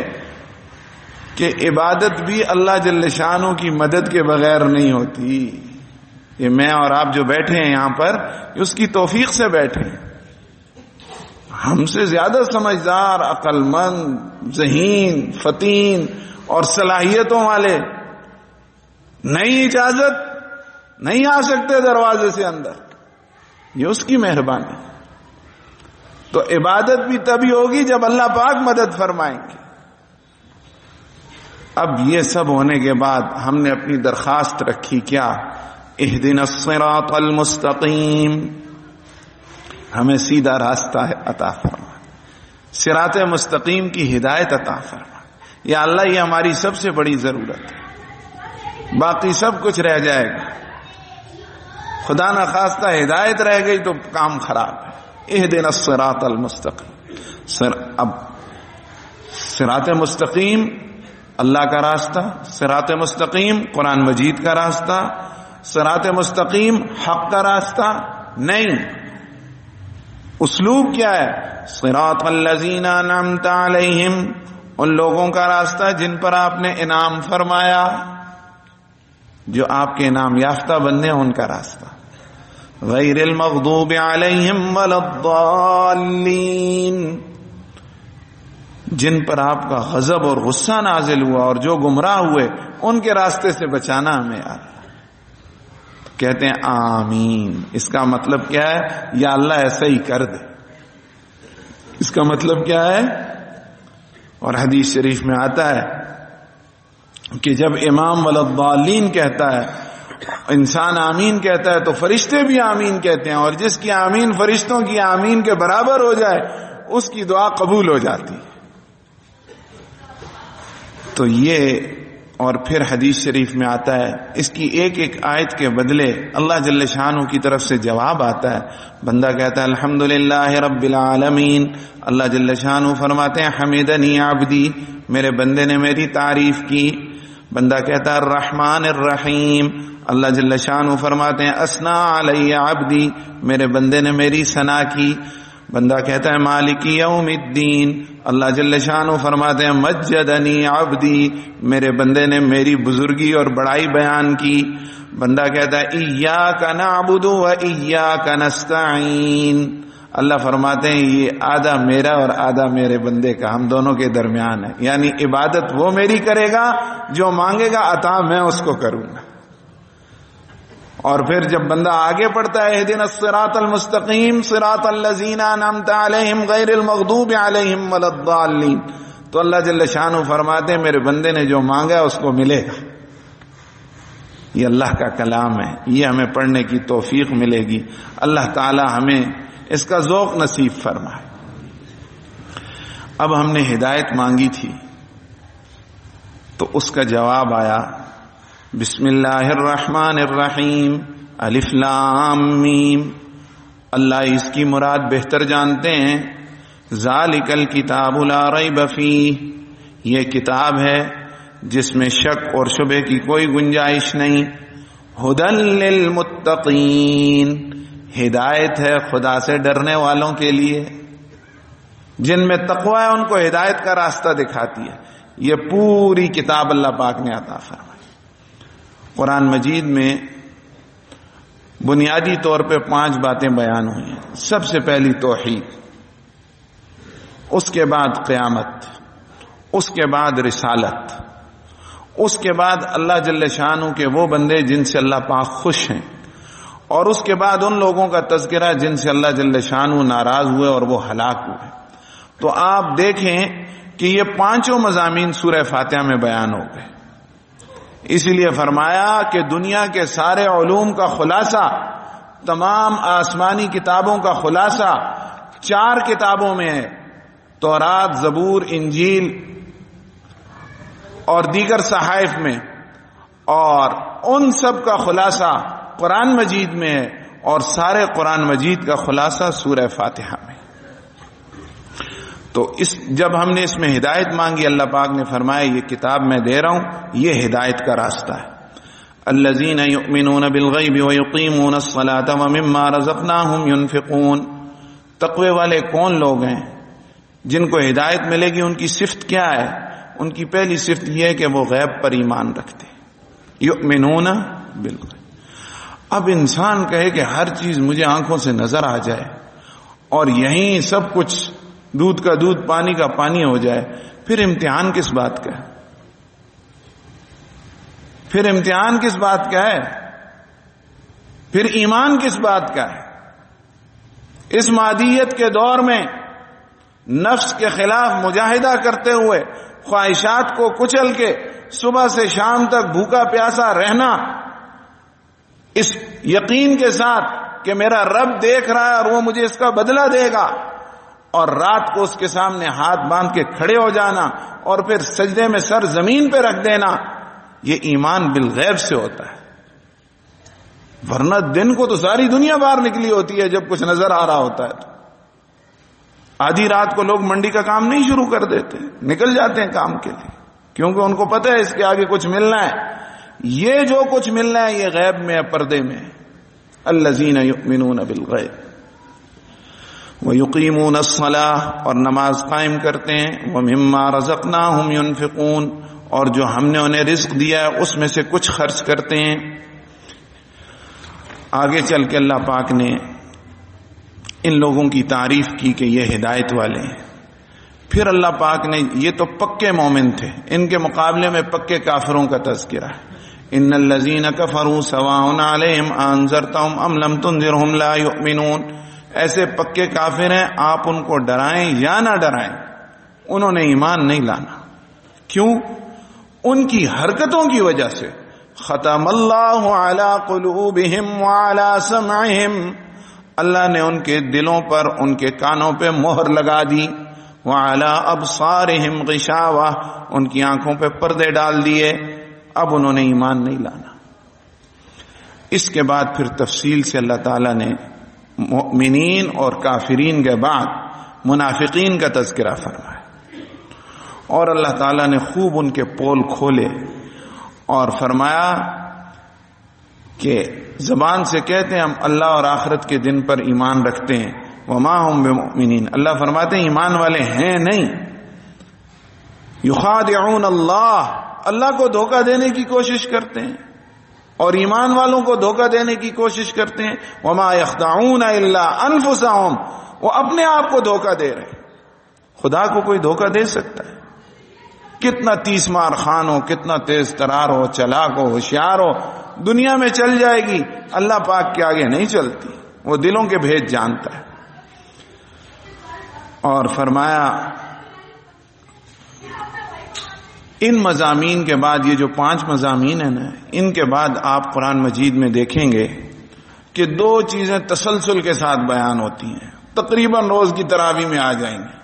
کہ عبادت بھی اللہ جل شانہ کی مدد کے بغیر نہیں ہوتی. یہ میں اور آپ جو بیٹھے ہیں یہاں پر، اس کی توفیق سے بیٹھے ہیں. ہم سے زیادہ سمجھدار، عقل مند، ذہین، فطین اور صلاحیتوں والے نئی اجازت نہیں آ سکتے دروازے سے اندر. یہ اس کی مہربانی. تو عبادت بھی تبھی ہوگی جب اللہ پاک مدد فرمائیں گے. اب یہ سب ہونے کے بعد ہم نے اپنی درخواست رکھی کیا؟ اہدنا الصراط المستقیم، ہمیں سیدھا راستہ عطا فرما، صراط مستقیم کی ہدایت عطا فرما. یا اللہ یہ ہماری سب سے بڑی ضرورت ہے، باقی سب کچھ رہ جائے گا. خدا نہ خواستہ ہدایت رہ گئی تو کام خراب ہے. اہدنا الصراط المستقیم. اب صراط مستقیم اللہ کا راستہ صراط مستقیم، قرآن مجید کا راستہ صراط مستقیم، حق کا راستہ نہیں. اسلوب کیا ہے؟ صراط الذین انعمت علیہم، ان لوگوں کا راستہ جن پر آپ نے انعام فرمایا، جو آپ کے انعام یافتہ بندے ہیں ان کا راستہ. غیر المغضوب علیہم ولا الضالین، جن پر آپ کا غضب اور غصہ نازل ہوا اور جو گمراہ ہوئے ان کے راستے سے بچانا ہمیں یاد. کہتے ہیں آمین. اس کا مطلب کیا ہے؟ یا اللہ ایسا ہی کر دے. اس کا مطلب کیا ہے؟ اور حدیث شریف میں آتا ہے کہ جب امام ولضالین کہتا ہے، انسان آمین کہتا ہے تو فرشتے بھی آمین کہتے ہیں، اور جس کی آمین فرشتوں کی آمین کے برابر ہو جائے اس کی دعا قبول ہو جاتی ہے. تو یہ، اور پھر حدیث شریف میں آتا ہے اس کی ایک ایک آیت کے بدلے اللہ جل شانہ کی طرف سے جواب آتا ہے. بندہ کہتا ہے الحمدللہ رب العالمین، اللہ جل شانہ فرماتے ہیں حمیدنی عبدی، میرے بندے نے میری تعریف کی. بندہ کہتا ہے الرحمن الرحیم، اللہ جل شانہ فرماتے ہیں اثنا علی عبدی، میرے بندے نے میری ثنا کی. بندہ کہتا ہے مالک یوم الدین، اللہ جل شانہ فرماتے ہیں مجدنی عبدی، میرے بندے نے میری بزرگی اور بڑائی بیان کی. بندہ کہتا ہے ایاک نعبد و ایاک نستعین، اللہ فرماتے ہیں یہ آدھا میرا اور آدھا میرے بندے کا، ہم دونوں کے درمیان ہے. یعنی عبادت وہ میری کرے گا، جو مانگے گا عطا میں اس کو کروں گا. اور پھر جب بندہ آگے پڑھتا ہے اہدنا الصراط المستقیم صراط الذین انعمت علیہم غیر المغضوب علیہم ولا الضالین، تو اللہ جل شانہ فرماتے ہیں میرے بندے نے جو مانگا ہے اس کو ملے گا. یہ اللہ کا کلام ہے، یہ ہمیں پڑھنے کی توفیق ملے گی. اللہ تعالی ہمیں اس کا ذوق نصیب فرمائے. اب ہم نے ہدایت مانگی تھی تو اس کا جواب آیا بسم اللہ الرحمن الرحیم الف لام میم. اللہ اس کی مراد بہتر جانتے ہیں. ذالک الکتاب لا ریب فیہ، یہ کتاب ہے جس میں شک اور شبہ کی کوئی گنجائش نہیں. ھدی للمتقین، ہدایت ہے خدا سے ڈرنے والوں کے لیے، جن میں تقوی ہے ان کو ہدایت کا راستہ دکھاتی ہے. یہ پوری کتاب اللہ پاک نے عطا فرمائی. قرآن مجید میں بنیادی طور پہ 5 باتیں بیان ہوئی ہیں. سب سے پہلی توحید، اس کے بعد قیامت، اس کے بعد رسالت، اس کے بعد اللہ جل شانہ کے وہ بندے جن سے اللہ پاک خوش ہیں، اور اس کے بعد ان لوگوں کا تذکرہ جن سے اللہ جل شانہ ناراض ہوئے اور وہ ہلاک ہوئے. تو آپ دیکھیں کہ یہ 5 مضامین سورہ فاتحہ میں بیان ہو گئے. اسی لیے فرمایا کہ دنیا کے سارے علوم کا خلاصہ، تمام آسمانی کتابوں کا خلاصہ 4 کتابوں میں ہے، تورات، زبور، انجیل اور دیگر صحائف میں، اور ان سب کا خلاصہ قرآن مجید میں ہے، اور سارے قرآن مجید کا خلاصہ سورہ فاتحہ میں. تو جب ہم نے اس میں ہدایت مانگی، اللہ پاک نے فرمایا یہ کتاب میں دے رہا ہوں، یہ ہدایت کا راستہ ہے. الذین یؤمنون بالغیب ویقیمون الصلاۃ ومما رزقناہم ینفقون. تقوی والے کون لوگ ہیں جن کو ہدایت ملے گی؟ ان کی صفت کیا ہے؟ ان کی پہلی صفت یہ ہے کہ وہ غیب پر ایمان رکھتے ہیں. یؤمنون بالغیب. اب انسان کہے کہ ہر چیز مجھے آنکھوں سے نظر آ جائے اور یہیں سب کچھ دودھ کا دودھ پانی کا پانی ہو جائے، پھر امتحان کس بات کا ہے؟ پھر امتحان کس بات کا ہے؟ پھر ایمان کس بات کا ہے؟ اس مادیت کے دور میں نفس کے خلاف مجاہدہ کرتے ہوئے، خواہشات کو کچل کے صبح سے شام تک بھوکا پیاسا رہنا، اس یقین کے ساتھ کہ میرا رب دیکھ رہا ہے اور وہ مجھے اس کا بدلہ دے گا، اور رات کو اس کے سامنے ہاتھ باندھ کے کھڑے ہو جانا اور پھر سجدے میں سر زمین پہ رکھ دینا، یہ ایمان بالغیب سے ہوتا ہے. ورنہ دن کو تو ساری دنیا باہر نکلی ہوتی ہے جب کچھ نظر آ رہا ہوتا ہے. تو آدھی رات کو لوگ منڈی کا کام نہیں شروع کر دیتے، نکل جاتے ہیں کام کے لیے. کیونکہ ان کو پتہ ہے اس کے آگے کچھ ملنا ہے. یہ جو کچھ ملنا ہے یہ غیب میں ہے، پردے میں. الذین یؤمنون بالغیب وَيُقِيمُونَ الصَّلَاةَ، اور نماز قائم کرتے ہیں. وَمِمَّا رَزَقْنَاهُمْ يُنْفِقُونَ، اور جو ہم نے انہیں رزق دیا ہے اس میں سے کچھ خرچ کرتے ہیں. آگے چل کے اللہ پاک نے ان لوگوں کی تعریف کی کہ یہ ہدایت والے ہیں. پھر اللہ پاک نے، یہ تو پکے مومن تھے، ان کے مقابلے میں پکے کافروں کا تذکرہ ہے. ان الذین کفروا سواء علیہم انذرتہم ام لم تنذرہم لا یؤمنون. ایسے پکے کافر ہیں، آپ ان کو ڈرائیں یا نہ ڈرائیں انہوں نے ایمان نہیں لانا. کیوں؟ ان کی حرکتوں کی وجہ سے. ختم اللہ علی قلوبہم وعلی سمعہم، اللہ نے ان کے دلوں پر، ان کے کانوں پہ مہر لگا دی. وعلی ابصارہم غشاوہ، ان کی آنکھوں پہ پردے ڈال دیے. اب انہوں نے ایمان نہیں لانا. اس کے بعد پھر تفصیل سے اللہ تعالیٰ نے مؤمنین اور کافرین کے بعد منافقین کا تذکرہ فرمایا، اور اللہ تعالیٰ نے خوب ان کے پول کھولے اور فرمایا کہ زبان سے کہتے ہیں ہم اللہ اور آخرت کے دن پر ایمان رکھتے ہیں، وما ہم بمؤمنین، اللہ فرماتے ہیں ایمان والے ہیں نہیں. یخادعون اللہ کو دھوکہ دینے کی کوشش کرتے ہیں اور ایمان والوں کو دھوکہ دینے کی کوشش کرتے ہیں. وما یخدعون الا انفسہم، وہ اپنے آپ کو دھوکہ دے رہے ہیں. خدا کو کوئی دھوکہ دے سکتا ہے؟ کتنا تیس مار خان ہو، کتنا تیز ترار ہو، چلاک ہو، ہوشیار ہو، دنیا میں چل جائے گی، اللہ پاک کے آگے نہیں چلتی. وہ دلوں کے بھید جانتا ہے. اور فرمایا ان مضامین کے بعد، یہ جو 5 مضامین ہیں نا، ان کے بعد آپ قرآن مجید میں دیکھیں گے کہ 2 چیزیں تسلسل کے ساتھ بیان ہوتی ہیں، تقریباً روز کی تراویح میں آ جائیں گے.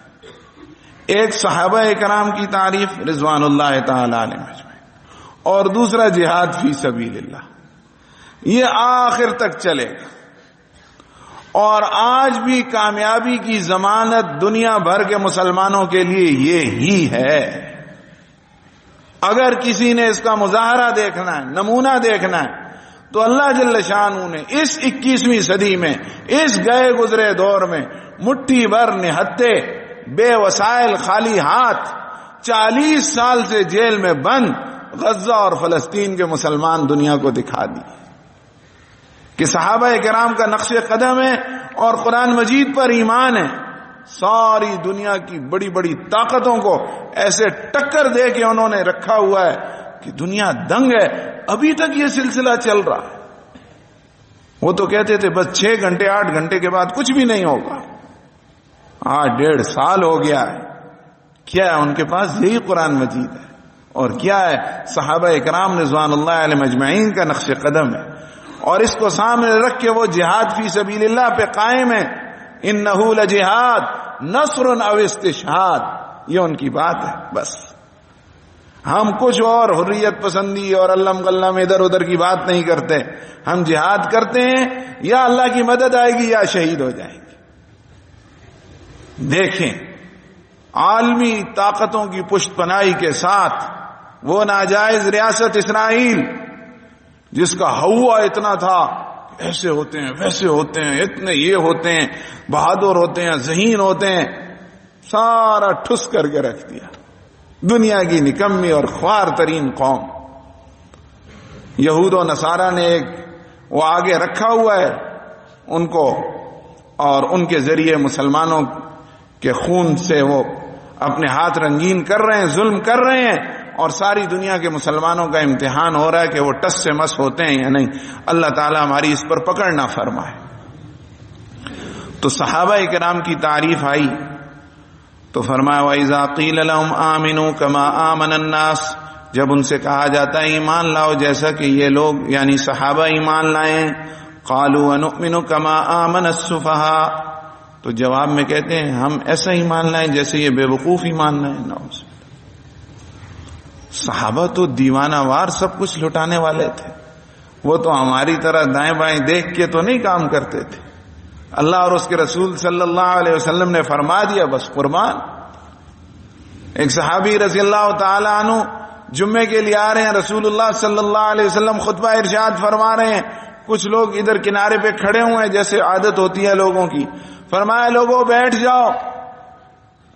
ایک صحابہ کرام کی تعریف رضوان اللہ تعالی علیہ اجمعین، اور دوسرا جہاد فی سبیل اللہ. یہ آخر تک چلے گا. اور آج بھی کامیابی کی ضمانت دنیا بھر کے مسلمانوں کے لیے یہ ہی ہے. اگر کسی نے اس کا مظاہرہ دیکھنا ہے، نمونہ دیکھنا ہے، تو اللہ جل شانہ نے اس 21ویں صدی میں، اس گئے گزرے دور میں، مٹھی بھر نہتے بے وسائل خالی ہاتھ 40 سال سے جیل میں بند غزہ اور فلسطین کے مسلمان دنیا کو دکھا دی کہ صحابہ کرام کا نقش قدم ہے اور قرآن مجید پر ایمان ہے. ساری دنیا کی بڑی بڑی طاقتوں کو ایسے ٹکر دے کے انہوں نے رکھا ہوا ہے کہ دنیا دنگ ہے. ابھی تک یہ سلسلہ چل رہا ہے. وہ تو کہتے تھے بس 6 گھنٹے 8 گھنٹے کے بعد کچھ بھی نہیں ہوگا. 1.5 سال ہو گیا ہے. کیا ہے ان کے پاس؟ یہی قرآن مجید ہے. اور کیا ہے؟ صحابہ اکرام رضوان اللہ علیہ مجمعین کا نقش قدم ہے. اور اس کو سامنے رکھ کے وہ جہاد فی سبیل اللہ پہ قائم ہے. انہ لجہاد نصر او استشہاد، یہ ان کی بات ہے. بس ہم کچھ اور حریت پسندی اور علم غلم ادھر ادھر کی بات نہیں کرتے. ہم جہاد کرتے ہیں، یا اللہ کی مدد آئے گی یا شہید ہو جائیں گے. دیکھیں عالمی طاقتوں کی پشت پناہی کے ساتھ وہ ناجائز ریاست اسرائیل، جس کا ہوا اتنا تھا، ایسے ہوتے ہیں ویسے ہوتے ہیں، اتنے یہ ہوتے ہیں، بہادر ہوتے ہیں، ذہین ہوتے ہیں، سارا ٹھس کر کے رکھ دیا. دنیا کی نکمی اور خوار ترین قوم یہود و نصارہ نے ایک وہ آگے رکھا ہوا ہے ان کو، اور ان کے ذریعے مسلمانوں کے خون سے وہ اپنے ہاتھ رنگین کر رہے ہیں، ظلم کر رہے ہیں. اور ساری دنیا کے مسلمانوں کا امتحان ہو رہا ہے کہ وہ ٹس سے مس ہوتے ہیں یا نہیں. اللہ تعالیٰ ہماری اس پر پکڑ نہ فرمائے. تو صحابہ کرام کی تعریف آئی تو فرمایا وَإِذَا قِيلَ لَهُمْ آمِنُوا كَمَا آمَنَ النَّاسِ، جب ان سے کہا جاتا ہے ایمان لاؤ جیسا کہ یہ لوگ یعنی صحابہ ایمان لائیں، قَالُوا وَنُؤْمِنُ كَمَا آمَنَ السُّفَهَاءُ، تو جواب میں کہتے ہیں ہم ایسا ایمان لائیں جیسے یہ بے وقوف ایمان لائیں. نعوذ. صحابہ تو دیوانہ وار سب کچھ لٹانے والے تھے. وہ تو ہماری طرح دائیں بائیں دیکھ کے تو نہیں کام کرتے تھے. اللہ اور اس کے رسول صلی اللہ علیہ وسلم نے فرما دیا بس قربان. ایک صحابی رضی اللہ تعالی عنہ جمعے کے لیے آ رہے ہیں, رسول اللہ صلی اللہ علیہ وسلم خطبہ ارشاد فرما رہے ہیں, کچھ لوگ ادھر کنارے پہ کھڑے ہوئے ہیں جیسے عادت ہوتی ہے لوگوں کی. فرمایا لوگوں بیٹھ جاؤ.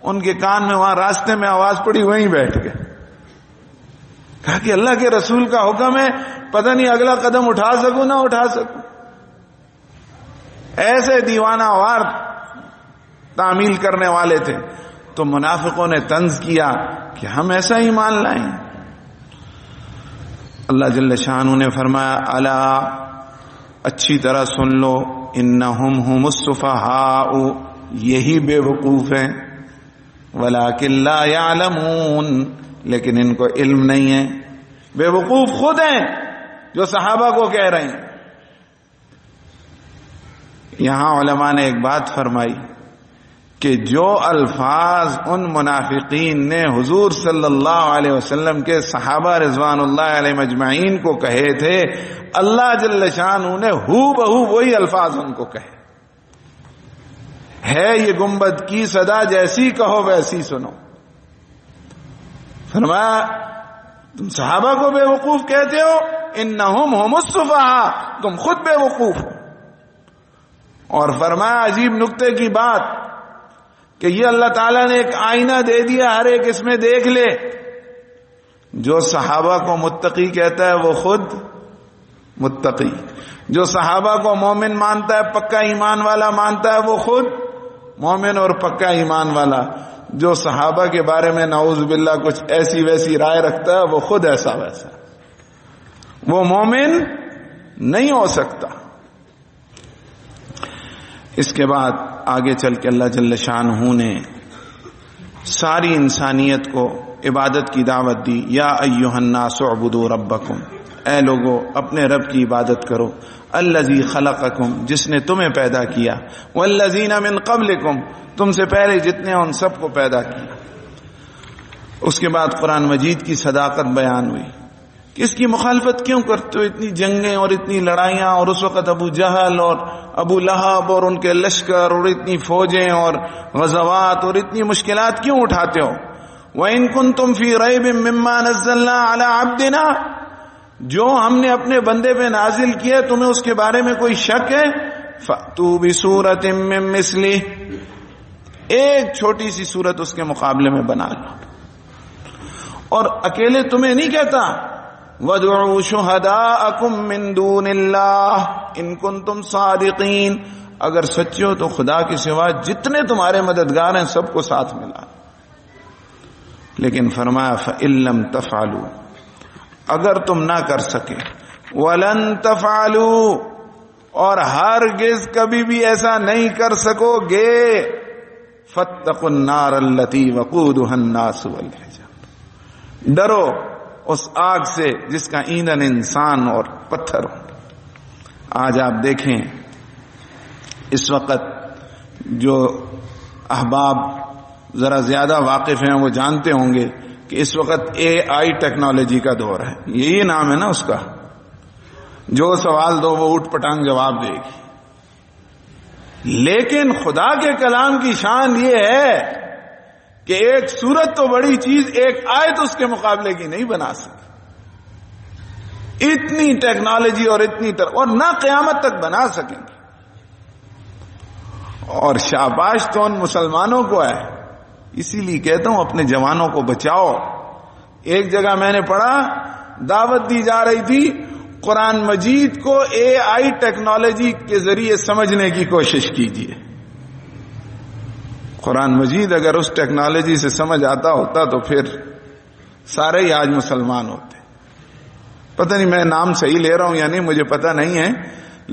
ان کے کان میں وہاں راستے میں آواز پڑی, وہیں بیٹھ گئے. کہا کہ اللہ کے رسول کا حکم ہے, پتہ نہیں اگلا قدم اٹھا سکوں نہ اٹھا سکوں. ایسے دیوانہ وار تعمیل کرنے والے تھے. تو منافقوں نے طنز کیا کہ ہم ایسا ایمان لائیں. اللہ جل شانہ نے فرمایا الا, اچھی طرح سن لو, انہم هم السفہاء, یہی بے وقوف ہیں, ولکن لا یعلمون, لیکن ان کو علم نہیں ہے. بے وقوف خود ہیں جو صحابہ کو کہہ رہے ہیں. یہاں علماء نے ایک بات فرمائی کہ جو الفاظ ان منافقین نے حضور صلی اللہ علیہ وسلم کے صحابہ رضوان اللہ علیہ مجمعین کو کہے تھے, اللہ جل شانہ نے ہو بہو وہی الفاظ ان کو کہے. ہے یہ گنبد کی صدا, جیسی کہو ویسی سنو. فرمایا تم صحابہ کو بے وقوف کہتے ہو, انہم هم السفہاء, تم خود بے وقوف ہو. اور فرمایا عجیب نکتے کی بات کہ یہ اللہ تعالیٰ نے ایک آئینہ دے دیا, ہر ایک اس میں دیکھ لے. جو صحابہ کو متقی کہتا ہے وہ خود متقی, جو صحابہ کو مومن مانتا ہے, پکا ایمان والا مانتا ہے, وہ خود مومن اور پکا ایمان والا. جو صحابہ کے بارے میں نعوذ باللہ کچھ ایسی ویسی رائے رکھتا ہے, وہ خود ایسا ویسا, وہ مومن نہیں ہو سکتا. اس کے بعد آگے چل کے اللہ جل شانہ نے ساری انسانیت کو عبادت کی دعوت دی. یا ایھا الناس اعبدوا ربکم, اے لوگو اپنے رب کی عبادت کرو. الذی خلقکم, جس نے تمہیں پیدا کیا. والذین من قبلکم, تم سے پہلے جتنے ان سب کو پیدا کیا. اس کے بعد قرآن مجید کی صداقت بیان ہوئی کہ اس کی مخالفت کیوں کرتے ہو, اتنی جنگیں اور اتنی لڑائیاں, اور اس وقت ابو جہل اور ابو لہب اور ان کے لشکر اور اتنی فوجیں اور غزوات اور اتنی مشکلات کیوں اٹھاتے ہو. وَإِن كُنتُمْ فِي رَيْبٍ مِّمَّا نَزَّلْنَا عَلَىٰ عَبْدِنَا, جو ہم نے اپنے بندے پہ نازل کیا تمہیں اس کے بارے میں کوئی شک ہے. فَأْتُوا بِسُورَةٍ مِّن مِّثْلِهِ, ایک چھوٹی سی صورت اس کے مقابلے میں بنا لو. اور اکیلے تمہیں نہیں کہتا, وَادْعُوا شُهَدَاءَكُم مِّن دُونِ اللَّهِ إِن كُنتُمْ صَادِقِينَ, اگر سچے ہو تو خدا کے سوا جتنے تمہارے مددگار ہیں سب کو ساتھ ملا. لیکن فرمایا فَإِن لَّمْ تَفْعَلُوا, اگر تم نہ کر سکے, وَلَن تَفْعَلُوا, اور ہرگز کبھی بھی ایسا نہیں کر سکو گے, فَاتَّقُوا النَّارَ الَّتِي وَقُودُهَا النَّاسُ وَالْحِجَارَةُ, ڈرو اس آگ سے جس کا ایندھن انسان اور پتھر ہو. آج آپ دیکھیں اس وقت جو احباب ذرا زیادہ واقف ہیں وہ جانتے ہوں گے کہ اس وقت AI ٹیکنالوجی کا دور ہے. یہی نام ہے نا اس کا, جو سوال دو وہ اٹھ پٹانگ جواب دے گی. لیکن خدا کے کلام کی شان یہ ہے کہ ایک سورت تو بڑی چیز, ایک آیت اس کے مقابلے کی نہیں بنا سکتی. اتنی ٹیکنالوجی اور اتنی اور نہ قیامت تک بنا سکیں گے. اور شاباش تو ان مسلمانوں کو ہے. اسی لیے کہتا ہوں اپنے جوانوں کو بچاؤ. ایک جگہ میں نے پڑھا, دعوت دی جا رہی تھی قرآن مجید کو AI ٹیکنالوجی کے ذریعے سمجھنے کی کوشش کیجیے. قرآن مجید اگر اس ٹیکنالوجی سے سمجھ آتا ہوتا تو پھر سارے ہی آج مسلمان ہوتے. پتہ نہیں میں نام صحیح لے رہا ہوں یا نہیں, مجھے پتہ نہیں ہے,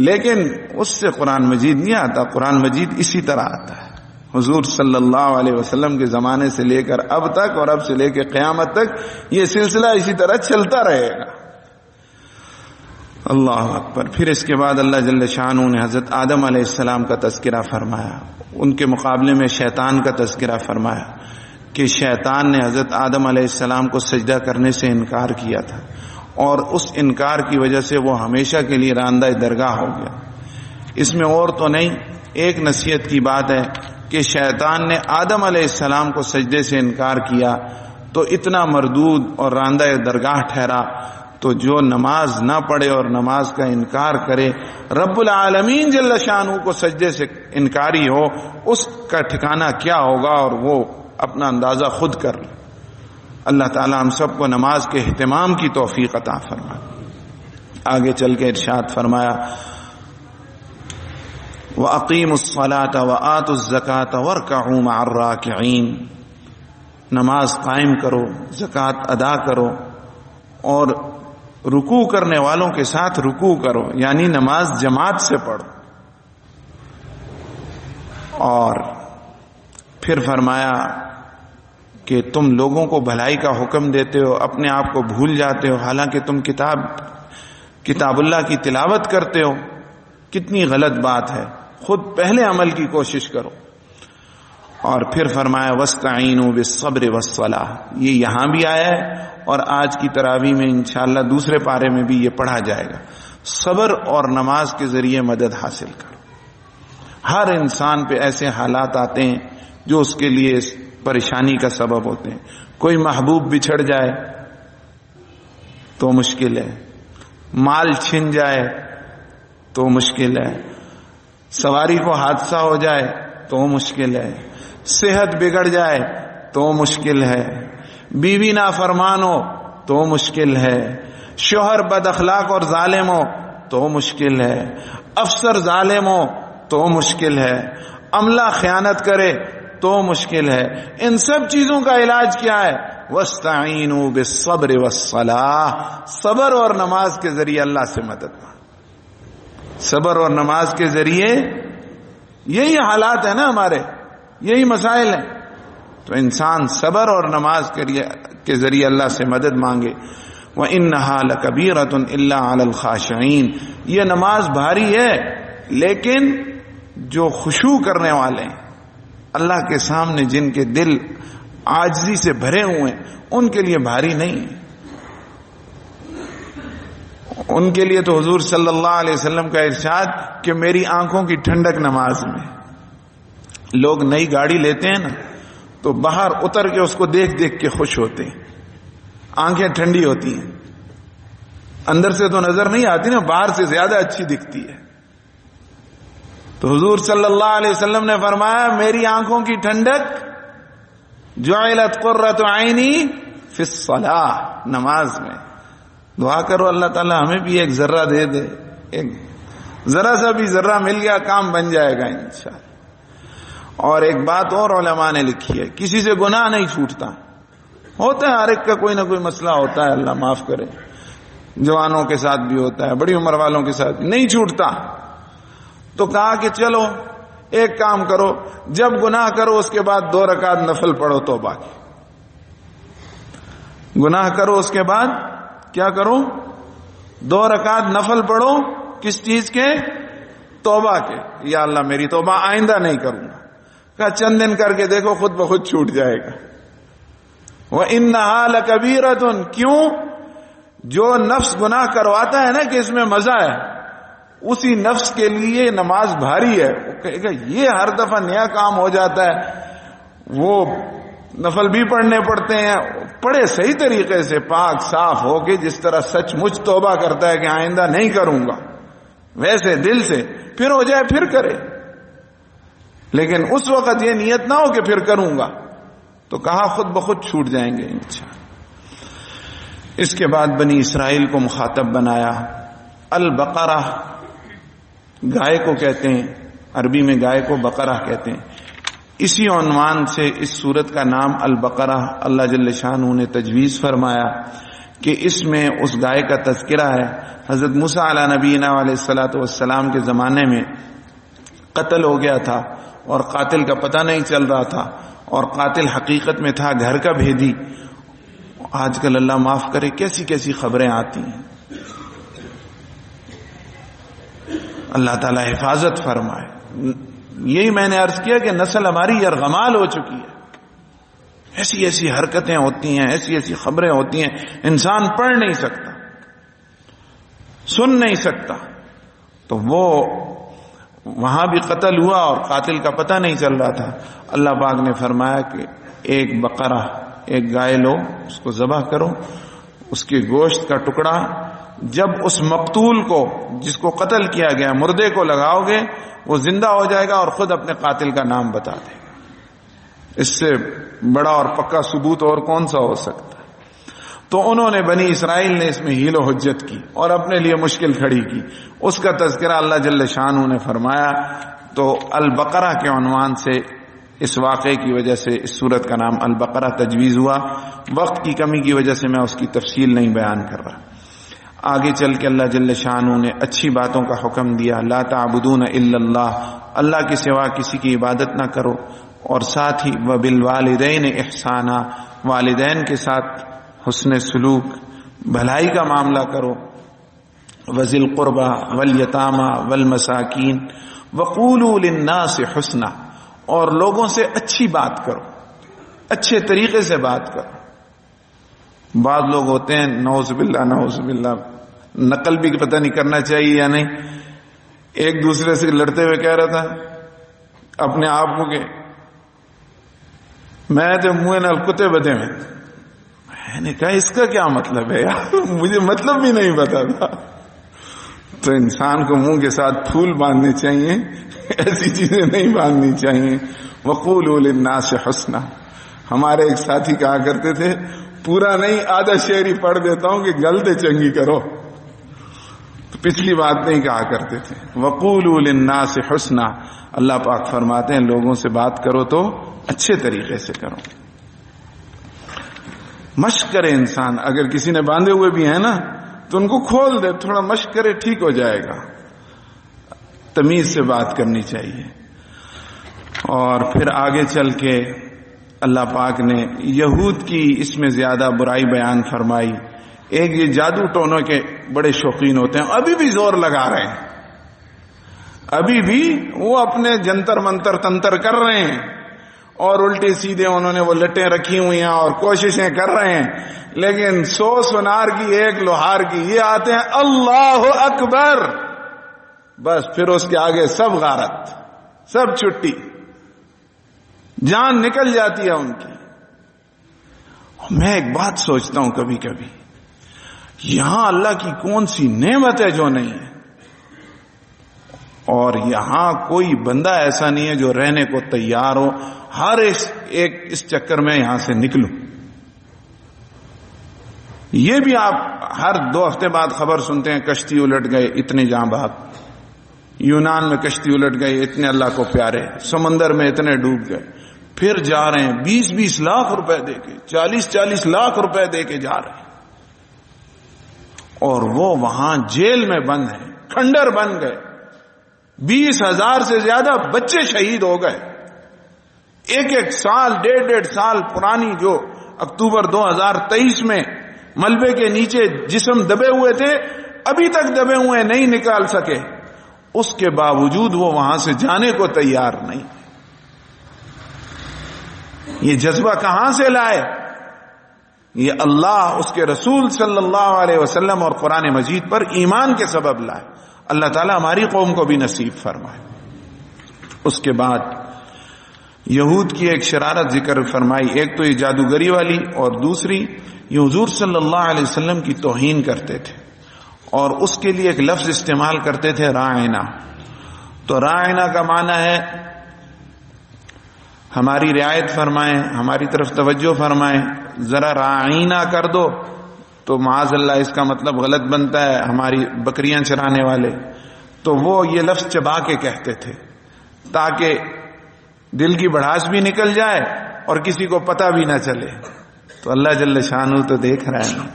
لیکن اس سے قرآن مجید نہیں آتا. قرآن مجید اسی طرح آتا ہے. حضور صلی اللہ علیہ وسلم کے زمانے سے لے کر اب تک, اور اب سے لے کے قیامت تک یہ سلسلہ اسی طرح چلتا رہے گا. اللہ اکبر. پھر اس کے بعد اللہ جل شانہ نے حضرت آدم علیہ السلام کا تذکرہ فرمایا. ان کے مقابلے میں شیطان کا تذکرہ فرمایا کہ شیطان نے حضرت آدم علیہ السلام کو سجدہ کرنے سے انکار کیا تھا, اور اس انکار کی وجہ سے وہ ہمیشہ کے لیے راندہ درگاہ ہو گیا. اس میں اور تو نہیں, ایک نصیحت کی بات ہے کہ شیطان نے آدم علیہ السلام کو سجدے سے انکار کیا تو اتنا مردود اور راندہ درگاہ ٹھہرا، تو جو نماز نہ پڑھے اور نماز کا انکار کرے، رب العالمین جل شانہ کو سجدے سے انکاری ہو، اس کا ٹھکانہ کیا ہوگا، اور وہ اپنا اندازہ خود کر لے۔ اللہ تعالی ہم سب کو نماز کے اہتمام کی توفیق عطا فرمائے۔ آگے چل کے ارشاد فرمایا وَأَقِيمُوا الصَّلَاةَ وَآتُوا الزَّكَاةَ وَارْكَعُوا مَعَ الرَّاكِعِينَ، نماز قائم کرو، زکوٰۃ ادا کرو، اور رکوع کرنے والوں کے ساتھ رکوع کرو، یعنی نماز جماعت سے پڑھو۔ اور پھر فرمایا کہ تم لوگوں کو بھلائی کا حکم دیتے ہو، اپنے آپ کو بھول جاتے ہو، حالانکہ تم کتاب اللہ کی تلاوت کرتے ہو۔ کتنی غلط بات ہے، خود پہلے عمل کی کوشش کرو۔ اور پھر فرمایا وَاسْتَعِينُوا بِالصَّبْرِ وَالصَّلَاةِ، یہ یہاں بھی آیا ہے اور آج کی تراویح میں انشاءاللہ دوسرے پارے میں بھی یہ پڑھا جائے گا۔ صبر اور نماز کے ذریعے مدد حاصل کرو۔ ہر انسان پہ ایسے حالات آتے ہیں جو اس کے لیے پریشانی کا سبب ہوتے ہیں۔ کوئی محبوب بچھڑ جائے تو مشکل ہے، مال چھن جائے تو مشکل ہے، سواری کو حادثہ ہو جائے تو مشکل ہے، صحت بگڑ جائے تو مشکل ہے، بیوی نافرمان ہو تو مشکل ہے، شوہر بد اخلاق اور ظالم ہو تو مشکل ہے، افسر ظالم ہو تو مشکل ہے، عملہ خیانت کرے تو مشکل ہے۔ ان سب چیزوں کا علاج کیا ہے؟ وَاسْتَعِينُوا بِالصَّبْرِ وَالصَّلَاةِ، صبر اور نماز کے ذریعے اللہ سے مدد مانگو۔ صبر اور نماز کے ذریعے یہی حالات ہیں نا ہمارے، یہی مسائل ہیں، تو انسان صبر اور نماز کے ذریعے اللہ سے مدد مانگے۔ وَإِنَّهَا لَكَبِيرَةٌ إِلَّا عَلَى الْخَاشِعِينَ، یہ نماز بھاری ہے لیکن جو خشوع کرنے والے ہیں، اللہ کے سامنے جن کے دل عاجزی سے بھرے ہوئے ہیں، ان کے لیے بھاری نہیں ہے۔ ان کے لیے تو حضور صلی اللہ علیہ وسلم کا ارشاد کہ میری آنکھوں کی ٹھنڈک نماز میں۔ لوگ نئی گاڑی لیتے ہیں نا تو باہر اتر کے اس کو دیکھ دیکھ کے خوش ہوتے ہیں، آنکھیں ٹھنڈی ہوتی ہیں، اندر سے تو نظر نہیں آتی نا، باہر سے زیادہ اچھی دکھتی ہے۔ تو حضور صلی اللہ علیہ وسلم نے فرمایا میری آنکھوں کی ٹھنڈک جعلت قرۃ عینی فی الصلاۃ، نماز میں۔ دعا کرو اللہ تعالی ہمیں بھی ایک ذرہ دے دے، ایک ذرا سا بھی ذرہ مل گیا کام بن جائے گا انشاءاللہ۔ اور ایک بات اور علماء نے لکھی ہے، کسی سے گناہ نہیں چھوٹتا، ہوتا ہے ہر ایک کا کوئی نہ کوئی مسئلہ ہوتا ہے، اللہ معاف کرے، جوانوں کے ساتھ بھی ہوتا ہے، بڑی عمر والوں کے ساتھ نہیں چھوٹتا۔ تو کہا کہ چلو ایک کام کرو، جب گناہ کرو اس کے بعد 2 رکعت نفل پڑھو توبہ کی۔ گناہ کرو اس کے بعد کیا کرو؟ 2 رکعت نفل پڑھو، کس چیز کے؟ توبہ کے، یا اللہ میری توبہ آئندہ نہیں کروں گا۔ کہا چند دن کر کے دیکھو خود بخود چھوٹ جائے گا۔ وَإِنَّهَا لَكَبِيرَةٌ، کیوں؟ جو نفس گناہ کرواتا ہے نا کہ اس میں مزہ ہے، اسی نفس کے لیے نماز بھاری ہے۔ وہ کہے گا یہ ہر دفعہ نیا کام ہو جاتا ہے، وہ نفل بھی پڑھنے پڑتے ہیں، پڑھے صحیح طریقے سے پاک صاف ہو کے، جس طرح سچ مچ توبہ کرتا ہے کہ آئندہ نہیں کروں گا، ویسے دل سے، پھر ہو جائے پھر کرے، لیکن اس وقت یہ نیت نہ ہو کہ پھر کروں گا، تو کہا خود بخود چھوٹ جائیں گے انشاءاللہ۔ اس کے بعد بنی اسرائیل کو مخاطب بنایا۔ البقرہ گائے کو کہتے ہیں، عربی میں گائے کو بقرہ کہتے ہیں۔ اسی عنوان سے اس سورت کا نام البقرہ اللہ جل شانہ نے تجویز فرمایا کہ اس میں اس گائے کا تذکرہ ہے۔ حضرت موسیٰ علیہ نبینا علیہ الصلوۃ والسلام کے زمانے میں قتل ہو گیا تھا اور قاتل کا پتہ نہیں چل رہا تھا، اور قاتل حقیقت میں تھا گھر کا بھیدی۔ آج کل اللہ معاف کرے کیسی کیسی خبریں آتی ہیں، اللہ تعالی حفاظت فرمائے۔ یہی میں نے عرض کیا کہ نسل ہماری یرغمال ہو چکی ہے، ایسی ایسی حرکتیں ہوتی ہیں، ایسی ایسی خبریں ہوتی ہیں، انسان پڑھ نہیں سکتا، سن نہیں سکتا۔ تو وہ وہاں بھی قتل ہوا اور قاتل کا پتہ نہیں چل رہا تھا۔ اللہ پاک نے فرمایا کہ ایک بقرہ ایک گائے لو، اس کو ذبح کرو، اس کے گوشت کا ٹکڑا جب اس مقتول کو، جس کو قتل کیا گیا، مردے کو لگاؤ گے، وہ زندہ ہو جائے گا اور خود اپنے قاتل کا نام بتا دے گا۔ اس سے بڑا اور پکا ثبوت اور کون سا ہو سکتا ہے؟ تو انہوں نے، بنی اسرائیل نے اس میں حیل و حجت کی اور اپنے لیے مشکل کھڑی کی۔ اس کا تذکرہ اللہ جل شانہ نے فرمایا۔ تو البقرہ کے عنوان سے اس واقعے کی وجہ سے اس سورت کا نام البقرہ تجویز ہوا۔ وقت کی کمی کی وجہ سے میں اس کی تفصیل نہیں بیان کر رہا۔ آگے چل کے اللہ جل شانہ نے اچھی باتوں کا حکم دیا، لا تعبدون الا اللہ، اللہ کے سوا کسی کی عبادت نہ کرو، اور ساتھ ہی وبالوالدین احسانا، والدین کے ساتھ حسن سلوک، بھلائی کا معاملہ کرو، وذی القربى والیتامى والمساکین وقولوا للناس حسنا، اور لوگوں سے اچھی بات کرو، اچھے طریقے سے بات کرو۔ بعض لوگ ہوتے ہیں نعوذ باللہ نقل بھی پتہ نہیں کرنا چاہیے یا نہیں، ایک دوسرے سے لڑتے ہوئے کہہ رہا تھا اپنے آپ کو کہ میں تو منہ نال کتے بدے میں نے کہا اس کا کیا مطلب ہے یار، مجھے مطلب بھی نہیں پتا تھا۔ تو انسان کو منہ کے ساتھ پھول باندھنے چاہیے، ایسی چیزیں نہیں باندھنی چاہیے۔ وقولوا للناس حسنا، ہمارے ایک ساتھی کہا کرتے تھے، پورا نہیں آدھا شعر ہی پڑھ دیتا ہوں کہ گلتے چنگی کرو، تو پچھلی بات نہیں کہا کرتے تھے۔ وقولوا للناس حسنا، اللہ پاک فرماتے ہیں لوگوں سے بات کرو تو اچھے طریقے سے کرو۔ مشق کرے انسان، اگر کسی نے باندھے ہوئے بھی ہیں نا تو ان کو کھول دے، تھوڑا مشق کرے، ٹھیک ہو جائے گا۔ تمیز سے بات کرنی چاہیے۔ اور پھر آگے چل کے اللہ پاک نے یہود کی اس میں زیادہ برائی بیان فرمائی۔ ایک یہ جادو ٹونوں کے بڑے شوقین ہوتے ہیں، ابھی بھی زور لگا رہے ہیں، ابھی بھی وہ اپنے جنتر منتر تنتر کر رہے ہیں، اور الٹے سیدھے انہوں نے وہ لٹیں رکھی ہوئی ہیں اور کوششیں کر رہے ہیں، لیکن 100 سونار کی ایک لوہار کی، یہ آتے ہیں اللہ اکبر، بس پھر اس کے آگے سب غارت، سب چھٹی، جان نکل جاتی ہے ان کی۔ میں ایک بات سوچتا ہوں کبھی کبھی، یہاں اللہ کی کون سی نعمت ہے جو نہیں ہے، اور یہاں کوئی بندہ ایسا نہیں ہے جو رہنے کو تیار ہو ہر ایک اس چکر میں یہاں سے نکلوں۔ یہ بھی آپ ہر 2 ہفتے بعد خبر سنتے ہیں کشتی الٹ گئے اتنے جاں بحق، یونان میں کشتی الٹ گئے اتنے اللہ کو پیارے، سمندر میں اتنے ڈوب گئے، پھر جا رہے ہیں 20-20 لاکھ روپے دے کے، 40-40 لاکھ روپے دے کے جا رہے ہیں، اور وہ وہاں جیل میں بند ہیں، کھنڈر بن گئے، 20,000 سے زیادہ بچے شہید ہو گئے۔ ایک سال 1.5 سال پرانی جو اکتوبر 2023 میں ملبے کے نیچے جسم دبے ہوئے تھے، ابھی تک دبے ہوئے نہیں نکال سکے، اس کے باوجود وہ وہاں سے جانے کو تیار نہیں۔ یہ جذبہ کہاں سے لائے؟ یہ اللہ، اس کے رسول صلی اللہ علیہ وسلم اور قرآن مجید پر ایمان کے سبب لائے۔ اللہ تعالیٰ ہماری قوم کو بھی نصیب فرمائے۔ اس کے بعد یہود کی ایک شرارت ذکر فرمائی، ایک تو یہ جادوگری والی، اور دوسری یہ حضور صلی اللہ علیہ وسلم کی توہین کرتے تھے، اور اس کے لیے ایک لفظ استعمال کرتے تھے راعنا۔ تو راعنا کا معنی ہے ہماری رعایت فرمائیں، ہماری طرف توجہ فرمائیں، ذرا راعینا کر دو تو معاذ اللہ اس کا مطلب غلط بنتا ہے ہماری بکریاں چرانے والے۔ تو وہ یہ لفظ چبا کے کہتے تھے تاکہ دل کی بڑھاس بھی نکل جائے اور کسی کو پتہ بھی نہ چلے۔ تو اللہ جل شانہ تو دیکھ رہا ہے،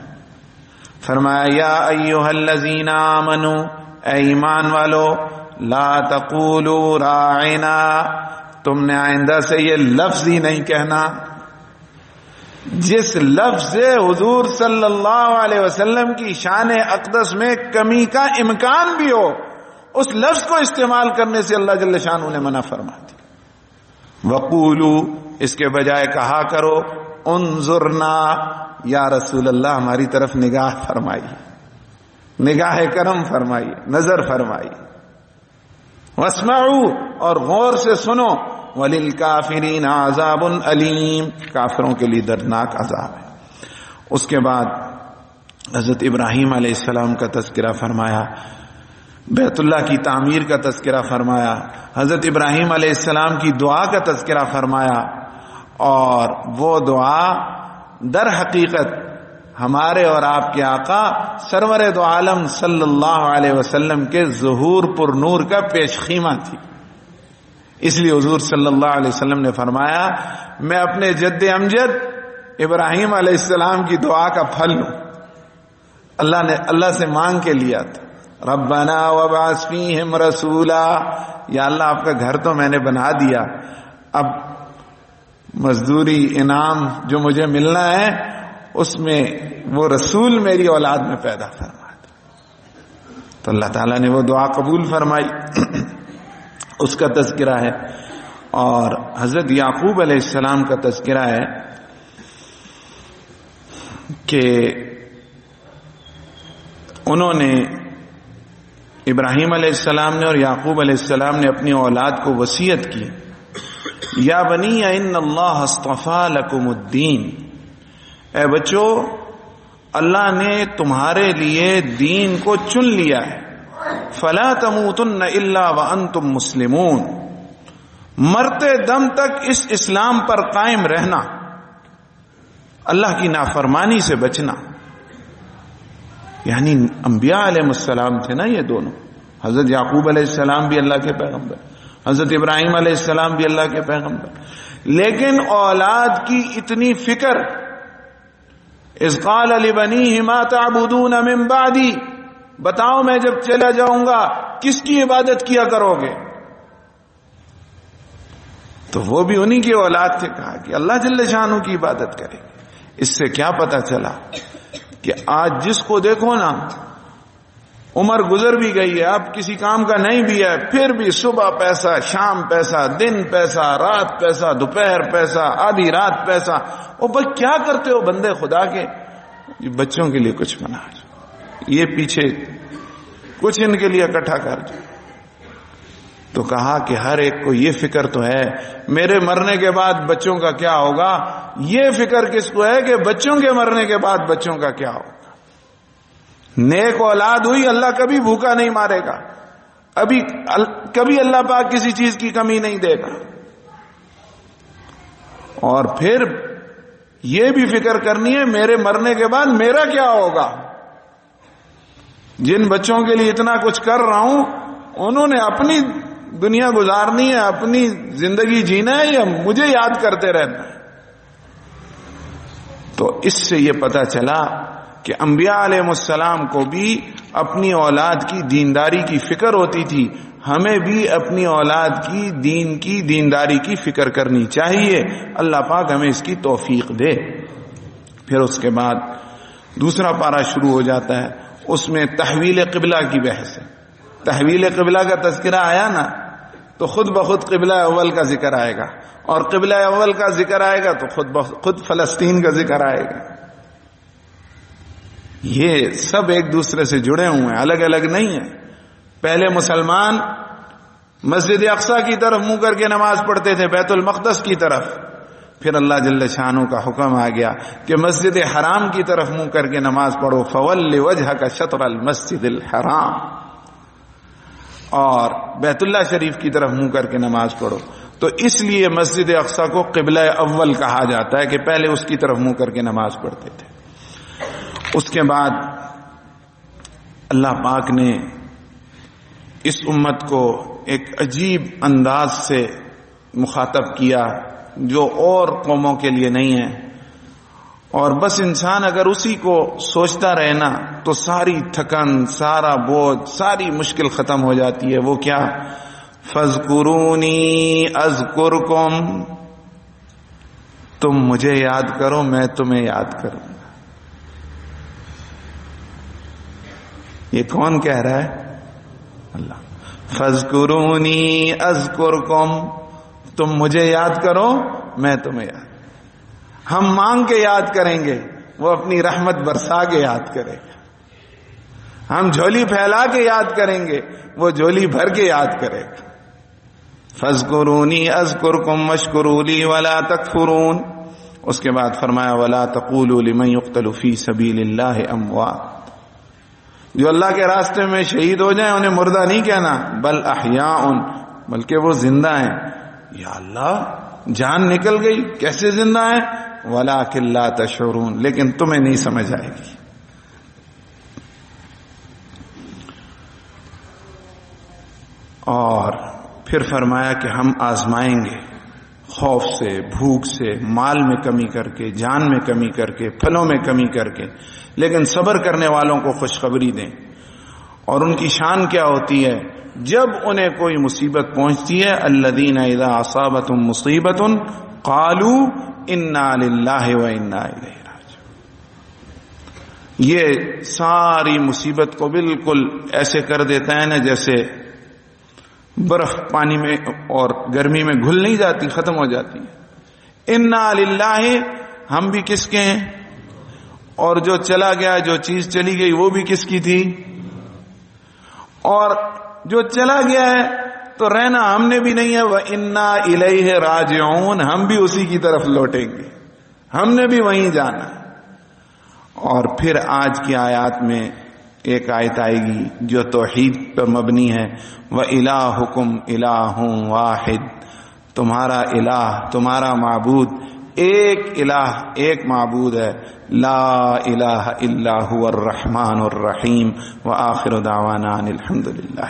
فرمایا یا ایھا الذین آمنوا، اے ایمان والو، لا تقولوا راعنا، تم نے آئندہ سے یہ لفظ ہی نہیں کہنا۔ جس لفظ سے حضور صلی اللہ علیہ وسلم کی شان اقدس میں کمی کا امکان بھی ہو، اس لفظ کو استعمال کرنے سے اللہ جل شانہ نے منع فرما دی۔ وقولوا، اس کے بجائے کہا کرو انظرنا، یا رسول اللہ ہماری طرف نگاہ فرمائیے، نگاہ کرم فرمائیے، نظر فرمائیے۔ واسمعوا، اور غور سے سنو، وَلِلْكَافِرِينَ عَذَابٌ أَلِيمٌ، کافروں کے لیے دردناک عذاب ہے۔ اس کے بعد حضرت ابراہیم علیہ السلام کا تذکرہ فرمایا، بیت اللہ کی تعمیر کا تذکرہ فرمایا، حضرت ابراہیم علیہ السلام کی دعا کا تذکرہ فرمایا، اور وہ دعا در حقیقت ہمارے اور آپ کے آقا سرور دو عالم صلی اللہ علیہ وسلم کے ظہور پر نور کا پیش خیمہ تھی۔ اس لیے حضور صلی اللہ علیہ وسلم نے فرمایا میں اپنے جد امجد ابراہیم علیہ السلام کی دعا کا پھل لوں۔ اللہ نے اللہ سے مانگ کے لیا تھا، ربنا وابعث فیہم رسولا، یا اللہ آپ کا گھر تو میں نے بنا دیا، اب مزدوری انعام جو مجھے ملنا ہے اس میں وہ رسول میری اولاد میں پیدا فرما دے۔ تو اللہ تعالیٰ نے وہ دعا قبول فرمائی، اس کا تذکرہ ہے۔ اور حضرت یعقوب علیہ السلام کا تذکرہ ہے کہ انہوں نے، ابراہیم علیہ السلام نے اور یعقوب علیہ السلام نے اپنی اولاد کو وصیت کی، یا بنی ان اللہ اصطفیٰ لکم الدین، اے بچو اللہ نے تمہارے لیے دین کو چن لیا ہے، فلا تموتن الا وانتم مسلمون، مرتے دم تک اس اسلام پر قائم رہنا، اللہ کی نافرمانی سے بچنا۔ یعنی انبیاء علیہ السلام تھے نا یہ دونوں، حضرت یعقوب علیہ السلام بھی اللہ کے پیغمبر، حضرت ابراہیم علیہ السلام بھی اللہ کے پیغمبر، لیکن اولاد کی اتنی فکر، اذ قال لبنیہ ما تعبدون من بعدی، بتاؤ میں جب چلا جاؤں گا کس کی عبادت کیا کرو گے؟ تو وہ بھی انہی کی اولاد تھے، کہا کہ اللہ جل شانہ کی عبادت کریں۔ اس سے کیا پتا چلا کہ آج جس کو دیکھو نا، عمر گزر بھی گئی ہے، اب کسی کام کا نہیں بھی ہے، پھر بھی صبح پیسہ، شام پیسہ، دن پیسہ، رات پیسہ، دوپہر پیسہ، آدھی رات پیسہ۔ او بھائی کیا کرتے ہو بندے خدا کے؟ بچوں کے لیے کچھ بنا، یہ پیچھے کچھ ان کے لیے اکٹھا کر دو۔ تو کہا کہ ہر ایک کو یہ فکر تو ہے میرے مرنے کے بعد بچوں کا کیا ہوگا، یہ فکر کس کو ہے کہ بچوں کے مرنے کے بعد بچوں کا کیا ہوگا۔ نیک اولاد ہوئی، اللہ کبھی بھوکا نہیں مارے گا، کبھی اللہ پاک کسی چیز کی کمی نہیں دے گا۔ اور پھر یہ بھی فکر کرنی ہے میرے مرنے کے بعد میرا کیا ہوگا۔ جن بچوں کے لیے اتنا کچھ کر رہا ہوں انہوں نے اپنی دنیا گزارنی ہے، اپنی زندگی جینا ہے، یا مجھے یاد کرتے رہنا ہے۔ تو اس سے یہ پتا چلا کہ انبیاء علیہ السلام کو بھی اپنی اولاد کی دینداری کی فکر ہوتی تھی، ہمیں بھی اپنی اولاد کی دین کی دینداری کی فکر کرنی چاہیے۔ اللہ پاک ہمیں اس کی توفیق دے۔ پھر اس کے بعد دوسرا پارہ شروع ہو جاتا ہے، اس میں تحویل قبلہ کی بحث ہے۔ تحویل قبلہ کا تذکرہ آیا نا تو خود بخود قبلہ اول کا ذکر آئے گا، اور قبلہ اول کا ذکر آئے گا تو خود بخود فلسطین کا ذکر آئے گا۔ یہ سب ایک دوسرے سے جڑے ہوئے ہیں، الگ الگ نہیں ہیں۔ پہلے مسلمان مسجد اقصی کی طرف منہ کر کے نماز پڑھتے تھے، بیت المقدس کی طرف، پھر اللہ جل شانہ کا حکم آ گیا کہ مسجد حرام کی طرف منہ کر کے نماز پڑھو، فول وجہک شطر المسجد الحرام، اور بیت اللہ شریف کی طرف منہ کر کے نماز پڑھو۔ تو اس لیے مسجد اقصی کو قبلہ اول کہا جاتا ہے کہ پہلے اس کی طرف منہ کر کے نماز پڑھتے تھے۔ اس کے بعد اللہ پاک نے اس امت کو ایک عجیب انداز سے مخاطب کیا جو اور قوموں کے لیے نہیں ہے، اور بس انسان اگر اسی کو سوچتا رہے نا تو ساری تھکن، سارا بوجھ، ساری مشکل ختم ہو جاتی ہے۔ وہ کیا؟ فَاذْكُرُونِي أَذْكُرْكُمْ، تم مجھے یاد کرو میں تمہیں یاد کروں گا۔ یہ کون کہہ رہا ہے؟ اللہ۔ فَاذْكُرُونِي أَذْكُرْكُمْ، تم مجھے یاد کرو میں تمہیں یاد۔ ہم مانگ کے یاد کریں گے، وہ اپنی رحمت برسا کے یاد کرے گا۔ ہم جھولی پھیلا کے یاد کریں گے، وہ جھولی بھر کے یاد کرے گا۔ فاذکرونی اذکرکم واشکروا لی ولا تکفرون. اس کے بعد فرمایا ولا تقولوا لمن یقتل فی سبیل اللہ اموات. جو اللہ کے راستے میں شہید ہو جائیں انہیں مردہ نہیں کہنا، بل احیاء، بلکہ وہ زندہ ہیں. یا اللہ جان نکل گئی، کیسے زندہ ہیں؟ ولکن لا تشعرون، لیکن تمہیں نہیں سمجھ آئے گی. اور پھر فرمایا کہ ہم آزمائیں گے، خوف سے، بھوک سے، مال میں کمی کر کے، جان میں کمی کر کے، پھلوں میں کمی کر کے، لیکن صبر کرنے والوں کو خوشخبری دیں. اور ان کی شان کیا ہوتی ہے؟ جب انہیں کوئی مصیبت پہنچتی ہے، الذین اذا اصابتهم مصیبۃ قالوا انا للہ وانا الیہ راجعون. یہ ساری مصیبت کو بالکل ایسے کر دیتا ہے نا جیسے برف پانی میں اور گرمی میں گھل نہیں جاتی، ختم ہو جاتی ہے. انا للہ، ہم بھی کس کے ہیں، اور جو چلا گیا، جو چیز چلی گئی وہ بھی کس کی تھی، اور جو چلا گیا ہے تو رہنا ہم نے بھی نہیں ہے. وَإِنَّا إِلَيْهِ رَاجِعُونَ، ہم بھی اسی کی طرف لوٹیں گے، ہم نے بھی وہیں جانا. اور پھر آج کی آیات میں ایک آیت آئے گی جو توحید پر مبنی ہے. وَإِلَٰهُكُمْ إِلَٰهٌ وَاحِدٌ، تمہارا الہ، تمہارا معبود ایک الہ، ایک معبود ہے. لا الہ الا هو الرحمن الرحیم. وآخر دعوانا ان الحمد للہ.